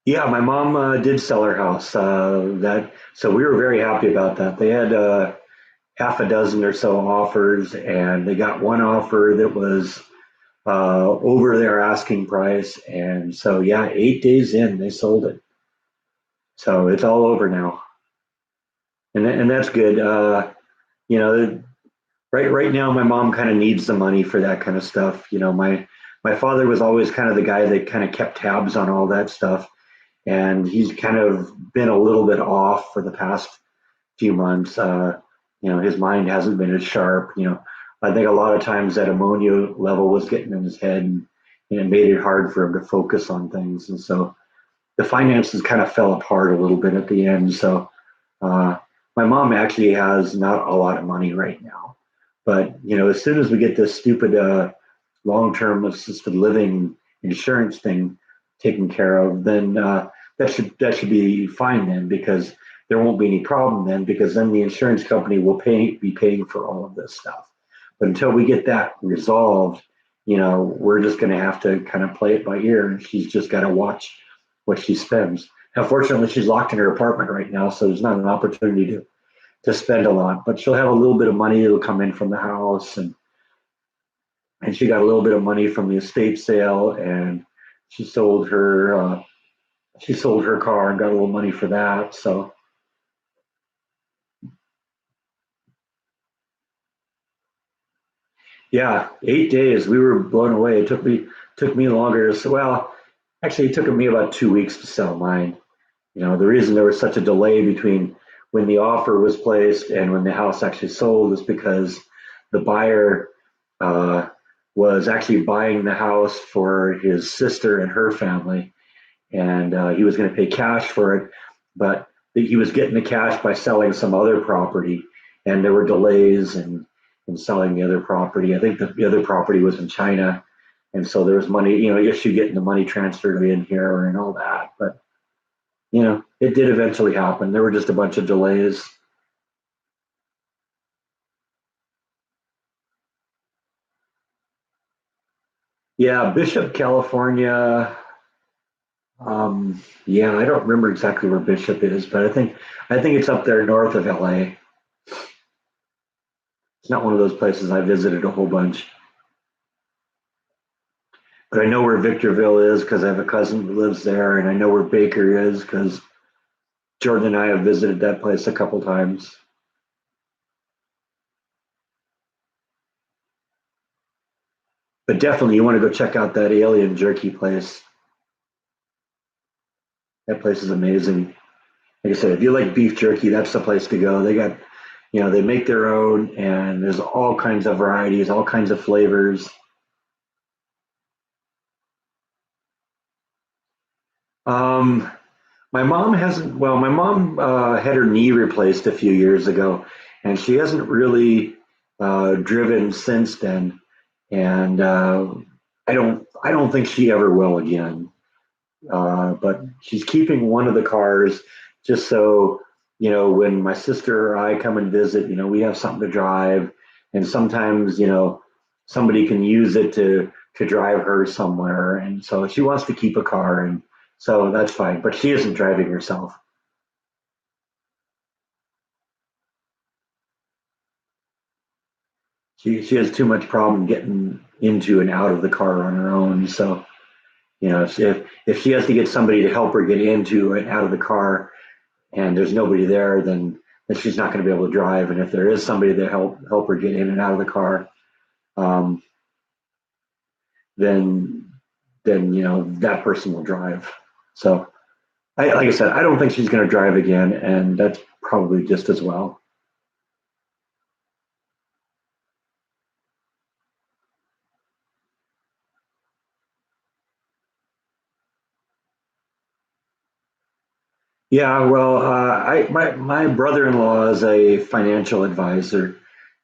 Yeah, my mom did sell her house. That so we were very happy about that. They had half a dozen or so offers, and they got one offer that was over their asking price. And so yeah, 8 days in, they sold it. So it's all over now, and that's good. You know, right now, my mom kind of needs the money for that kind of stuff. My father was always kind of the guy that kind of kept tabs on all that stuff, and he's kind of been a little bit off for the past few months. His mind hasn't been as sharp. I think a lot of times that ammonia level was getting in his head, and it made it hard for him to focus on things. And so the finances kind of fell apart a little bit at the end. So uh, my mom actually has not a lot of money right now, but as soon as we get this stupid long-term assisted living insurance thing taken care of, then that should be fine then because there won't be any problem then because then the insurance company will be paying for all of this stuff. But until we get that resolved, we're just going to have to kind of play it by ear, and she's just got to watch what she spends. Unfortunately, she's locked in her apartment right now, so there's not an opportunity to spend a lot. But she'll have a little bit of money that'll come in from the house, and she got a little bit of money from the estate sale, and she sold her she sold her car and got a little money for that. So yeah, 8 days we were blown away. It took me longer. Well, actually, it took me about 2 weeks to sell mine. The reason there was such a delay between when the offer was placed and when the house actually sold is because the buyer uh, was actually buying the house for his sister and her family, and he was going to pay cash for it, but he was getting the cash by selling some other property, and there were delays in selling the other property. I think the other property was in China, and so there was money, issue getting the money transferred in here and all that. But it did eventually happen. There were just a bunch of delays. Yeah, Bishop, California. Yeah, I don't remember exactly where Bishop is, but I think it's up there north of LA. It's not one of those places I visited a whole bunch, but I know where Victorville is because I have a cousin who lives there, and I know where Baker is because Jordan and I have visited that place a couple times. But definitely, you want to go check out that Alien Jerky place. That place is amazing. Like I said, if you like beef jerky, that's the place to go. They make their own, and there's all kinds of varieties, all kinds of flavors. Um, my mom hasn't. Well, my mom had her knee replaced a few years ago, and she hasn't really driven since then. And I don't think she ever will again. But she's keeping one of the cars just so when my sister or I come and visit, we have something to drive, and sometimes somebody can use it to drive her somewhere, and so she wants to keep a car, and so that's fine. But she isn't driving herself. She has too much problem getting into and out of the car on her own. So if she has to get somebody to help her get into and out of the car, and there's nobody there, then she's not going to be able to drive. And if there is somebody to help her get in and out of the car, um, then that person will drive. So like I said, I don't think she's going to drive again, and that's probably just as well. Yeah, well, my brother-in-law is a financial advisor,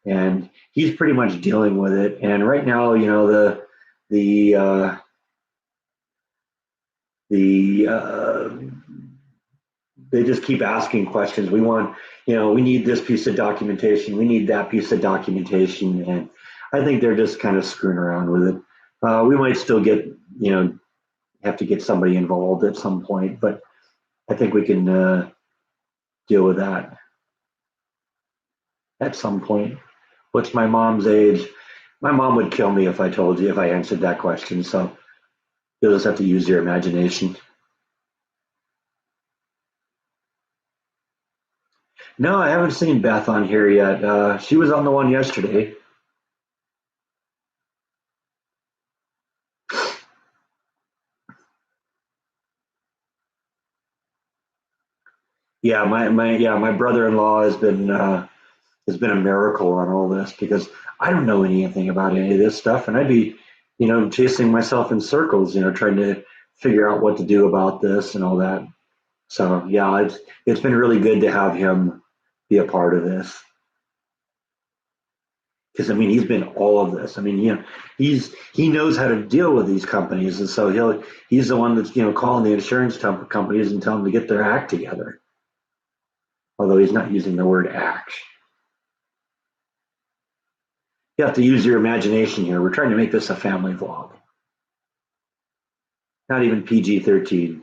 and he's pretty much dealing with it. And right now, the the they just keep asking questions. We need this piece of documentation. We need that piece of documentation. And I think they're just kind of screwing around with it. We might still have to get somebody involved at some point, but I think we can deal with that at some point. What's my mom's age? My mom would kill me if I answered that question. So you'll just have to use your imagination. No, I haven't seen Beth on here yet. She was on the one yesterday. Yeah, my brother-in-law has been a miracle on all this because I don't know anything about any of this stuff, and I'd be chasing myself in circles, trying to figure out what to do about this and all that. So yeah, it's been really good to have him be a part of this because I mean he's been all of this. I mean he knows how to deal with these companies, and so he's the one that's calling the insurance companies and telling them to get their act together. Although he's not using the word act. You have to use your imagination here. We're trying to make this a family vlog, not even PG-13.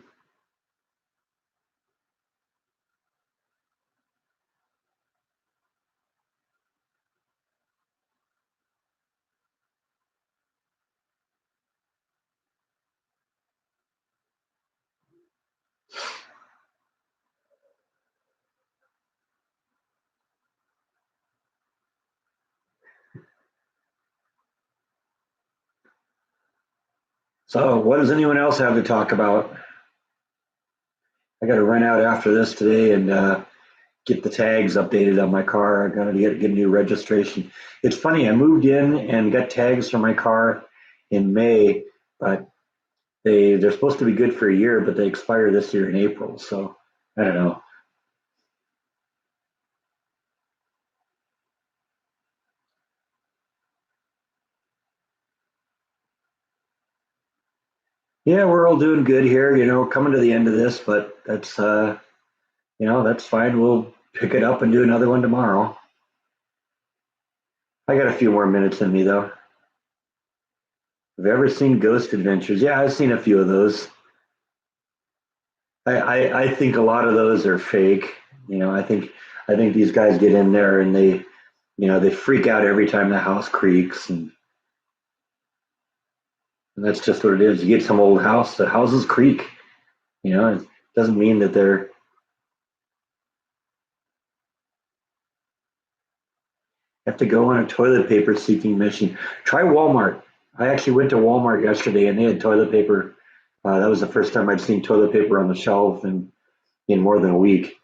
So, what does anyone else have to talk about? I got to run out after this today and get the tags updated on my car. I got to get a new registration. It's funny. I moved in and got tags for my car in May, but they're supposed to be good for a year, but they expire this year in April. So I don't know. Yeah, we're all doing good here. Coming to the end of this, but that's fine. We'll pick it up and do another one tomorrow. I got a few more minutes in me though. Have you ever seen Ghost Adventures? Yeah, I've seen a few of those. I think a lot of those are fake. I think these guys get in there and they freak out every time the house creaks, and that's just what it is. You get some old house, the houses creak. It doesn't mean that they're have to go on a toilet paper seeking mission. Try Walmart. I actually went to Walmart yesterday and they had toilet paper. That was the first time I'd seen toilet paper on the shelf in more than a week.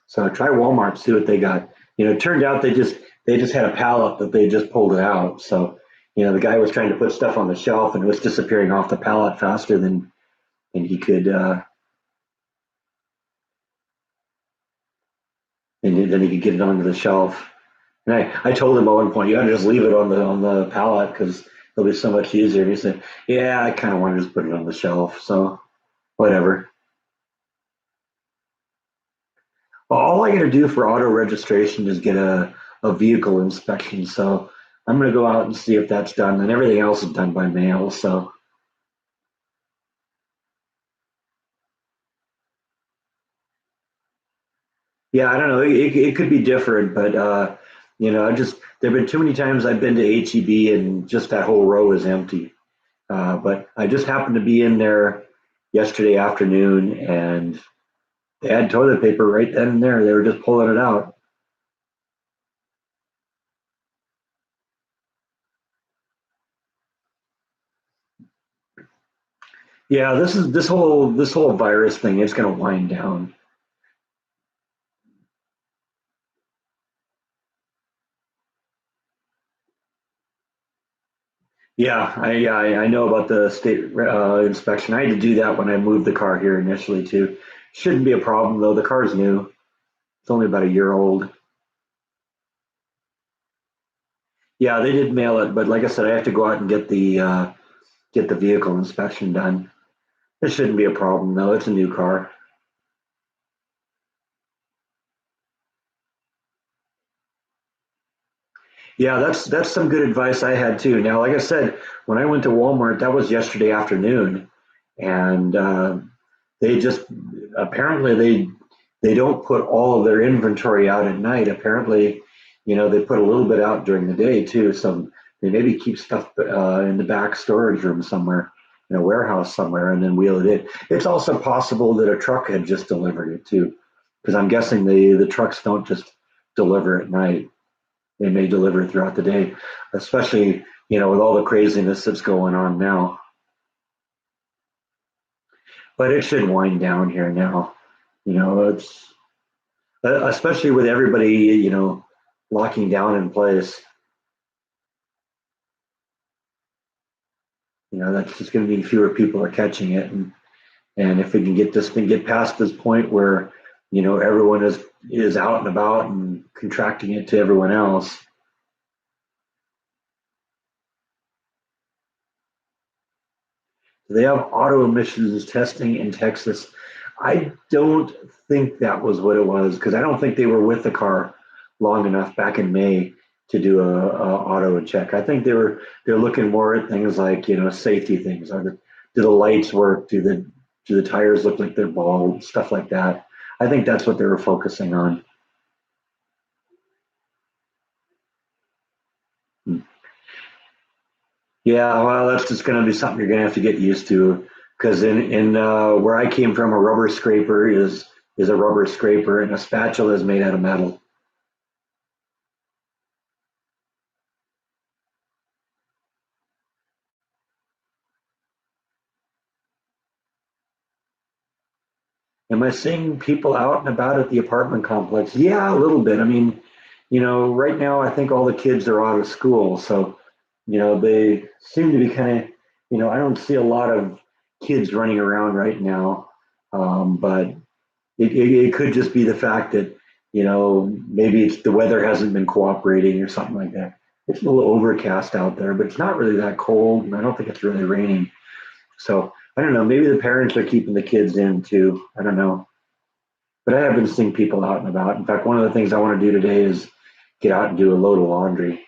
So try Walmart, see what they got. It turned out they just had a pallet that they just pulled it out. So the guy was trying to put stuff on the shelf and it was disappearing off the pallet faster than he could and then he could get it onto the shelf. And I told him at one point, you got to just leave it on the pallet because it'll be so much easier. And he said, yeah, I kind of want to just put it on the shelf. So whatever. Well, all I got to do for auto registration is get a vehicle inspection. So I'm going to go out and see if that's done. And everything else is done by mail. So yeah, I don't know. It could be different, but I just there've been too many times I've been to HEB and just that whole row is empty. But I just happened to be in there yesterday afternoon, and they had toilet paper right then and there. They were just pulling it out. Yeah, this whole virus thing. It's going to wind down. Yeah, I know about the state inspection. I had to do that when I moved the car here initially too. Shouldn't be a problem though. The car's new. It's only about a year old. Yeah, they did mail it, but like I said, I have to go out and get the vehicle inspection done. It shouldn't be a problem though. It's a new car. Yeah, that's some good advice I had too. Now, like I said, when I went to Walmart, that was yesterday afternoon, and they just apparently they don't put all of their inventory out at night. Apparently, they put a little bit out during the day too. So they maybe keep stuff in the back storage room somewhere, in a warehouse somewhere, and then wheel it in. It's also possible that a truck had just delivered it too, because I'm guessing the trucks don't just deliver at night. They may deliver throughout the day, especially with all the craziness that's going on now. But it should wind down here now. It's especially with everybody locking down in place. That's just going to mean fewer people are catching it, and if we can get this thing get past this point where everyone is out and about and contracting it to everyone else. They have auto emissions testing in Texas. I don't think that was what it was because I don't think they were with the car long enough back in May to do a auto check. I think they're looking more at things like safety things. Do the lights work? Do the tires look like they're bald? Stuff like that. I think that's what they were focusing on. Yeah, well, that's just going to be something you're going to have to get used to because in where I came from, a rubber scraper is a rubber scraper, and a spatula is made out of metal. Am I seeing people out and about at the apartment complex? Yeah, a little bit. I mean, right now I think all the kids are out of school, so they seem to be kind of, I don't see a lot of kids running around right now. But it could just be the fact that, maybe it's the weather hasn't been cooperating or something like that. It's a little overcast out there, but it's not really that cold, and I don't think it's really raining. So I don't know. Maybe the parents are keeping the kids in too. I don't know. But I have been seeing people out and about. In fact, one of the things I want to do today is get out and do a load of laundry.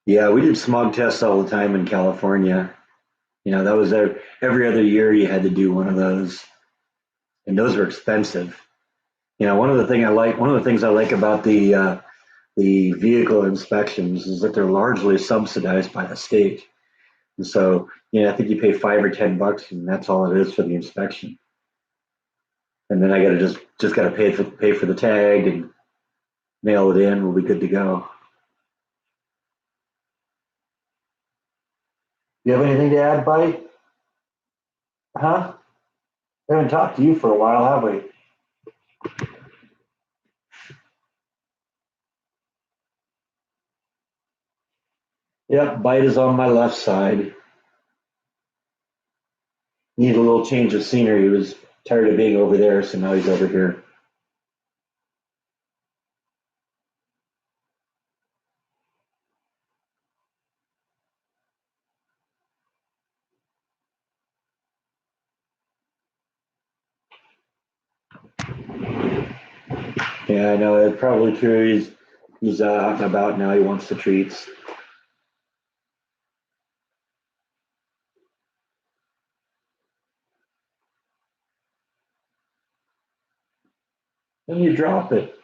Yeah, we did smog tests all the time in California. That was every other year you had to do one of those, and those are expensive. One of the things I like about the vehicle inspections is that they're largely subsidized by the state. And so, I think you pay $5 or $10, and that's all it is for the inspection. And then I got to just got to pay for the tag and mail it in. We'll be good to go. You have anything to add, buddy? Huh? I haven't talked to you for a while, have we? Yep, Bite is on my left side. Need a little change of scenery. He was tired of being over there, so now he's over here. Yeah, I know. It's probably true. He's out and about now. He wants the treats. Then you drop it.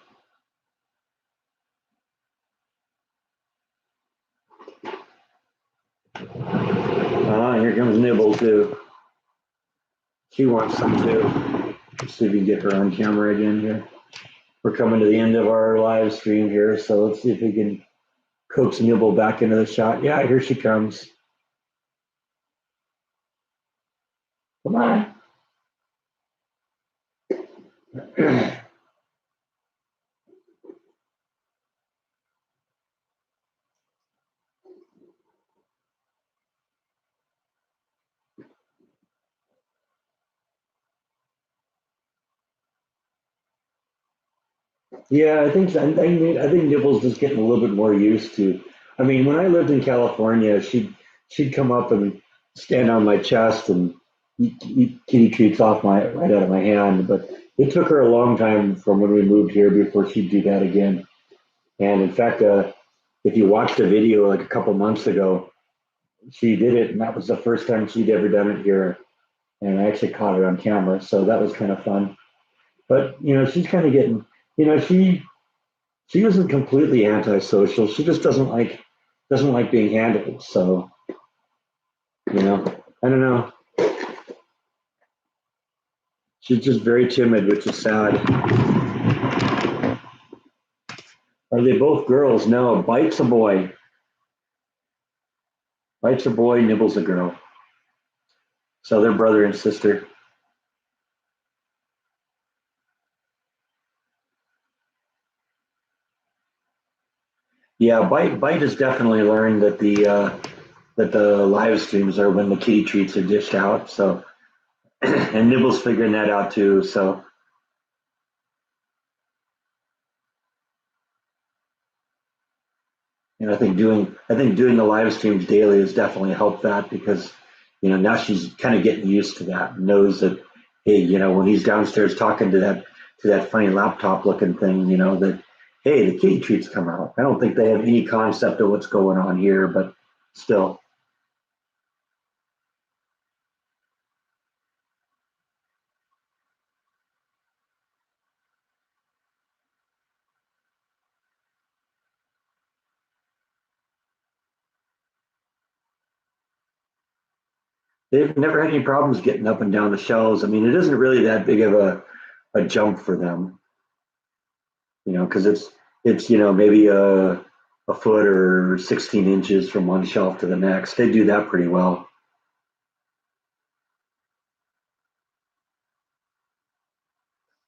Here comes Nibble too. She wants some too. Let's see if we can get her on camera again here. We're coming to the end of our live stream here, so let's see if we can coax Nibble back into the shot. Yeah, here she comes. Come on. Yeah, I think Nibble's just getting a little bit more used to. I mean, when I lived in California, she'd come up and stand on my chest and eat kitty treats off my right out of my hand. But it took her a long time from when we moved here before she'd do that again. And in fact, if you watched a video like a couple months ago, she did it, and that was the first time she'd ever done it here. And I actually caught it on camera, so that was kind of fun. But she's kind of getting, you know, she isn't completely antisocial. She just doesn't like being handled. So I don't know. She's just very timid, which is sad. Are they both girls? No, Bite's a boy. Bite's a boy. Nibble's a girl. So they're brother and sister. Yeah, Bite has definitely learned that the live streams are when the kitty treats are dished out. So and Nibble's figuring that out too. So I think doing the live streams daily has definitely helped that because now she's kind of getting used to that. Knows that, hey, when he's downstairs talking to that funny laptop looking thing, that, hey, the kitty treats come out. I don't think they have any concept of what's going on here, but still. They've never had any problems getting up and down the shelves. I mean, it isn't really that big of a jump for them, because it's maybe a foot or 16 inches from one shelf to the next. They do that pretty well.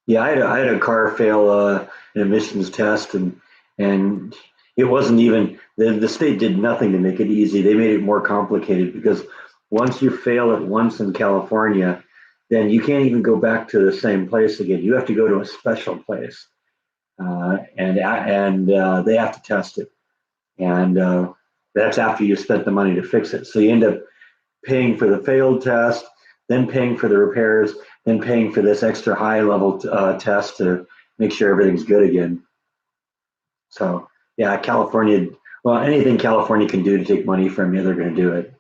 Yeah, I had a car fail an emissions test, and it wasn't even the state did nothing to make it easy. They made it more complicated because once you fail it once in California, then you can't even go back to the same place again. You have to go to a special place, and they have to test it, and that's after you spent the money to fix it. So you end up paying for the failed test, then paying for the repairs, then paying for this extra high level test to make sure everything's good again. So yeah, California. Well, anything California can do to take money from you, they're going to do it.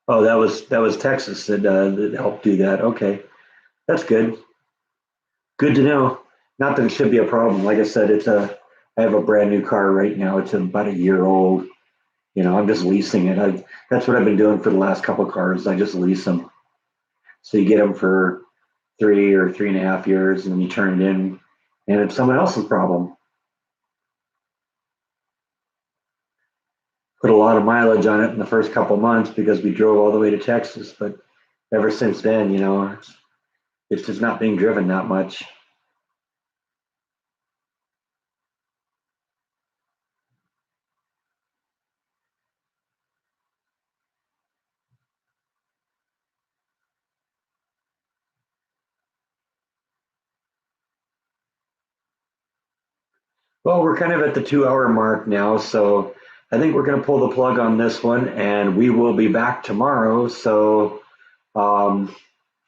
Oh, that was Texas that helped do that. Okay, that's good. Good to know. Not that it should be a problem. Like I said, I have a brand new car right now. It's about a year old. I'm just leasing it. That's what I've been doing for the last couple of cars. I just lease them. So you get them for 3 or 3.5 years, and then you turn it in, and it's someone else's problem. Put a lot of mileage on it in the first couple months because we drove all the way to Texas, but ever since then, it's just not being driven that much. Well, we're kind of at the 2 hour mark now, so I think we're going to pull the plug on this one, and we will be back tomorrow. So, um,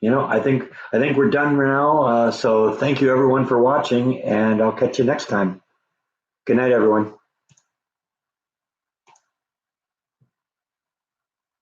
I think we're done now. So thank you everyone for watching, and I'll catch you next time. Good night, everyone.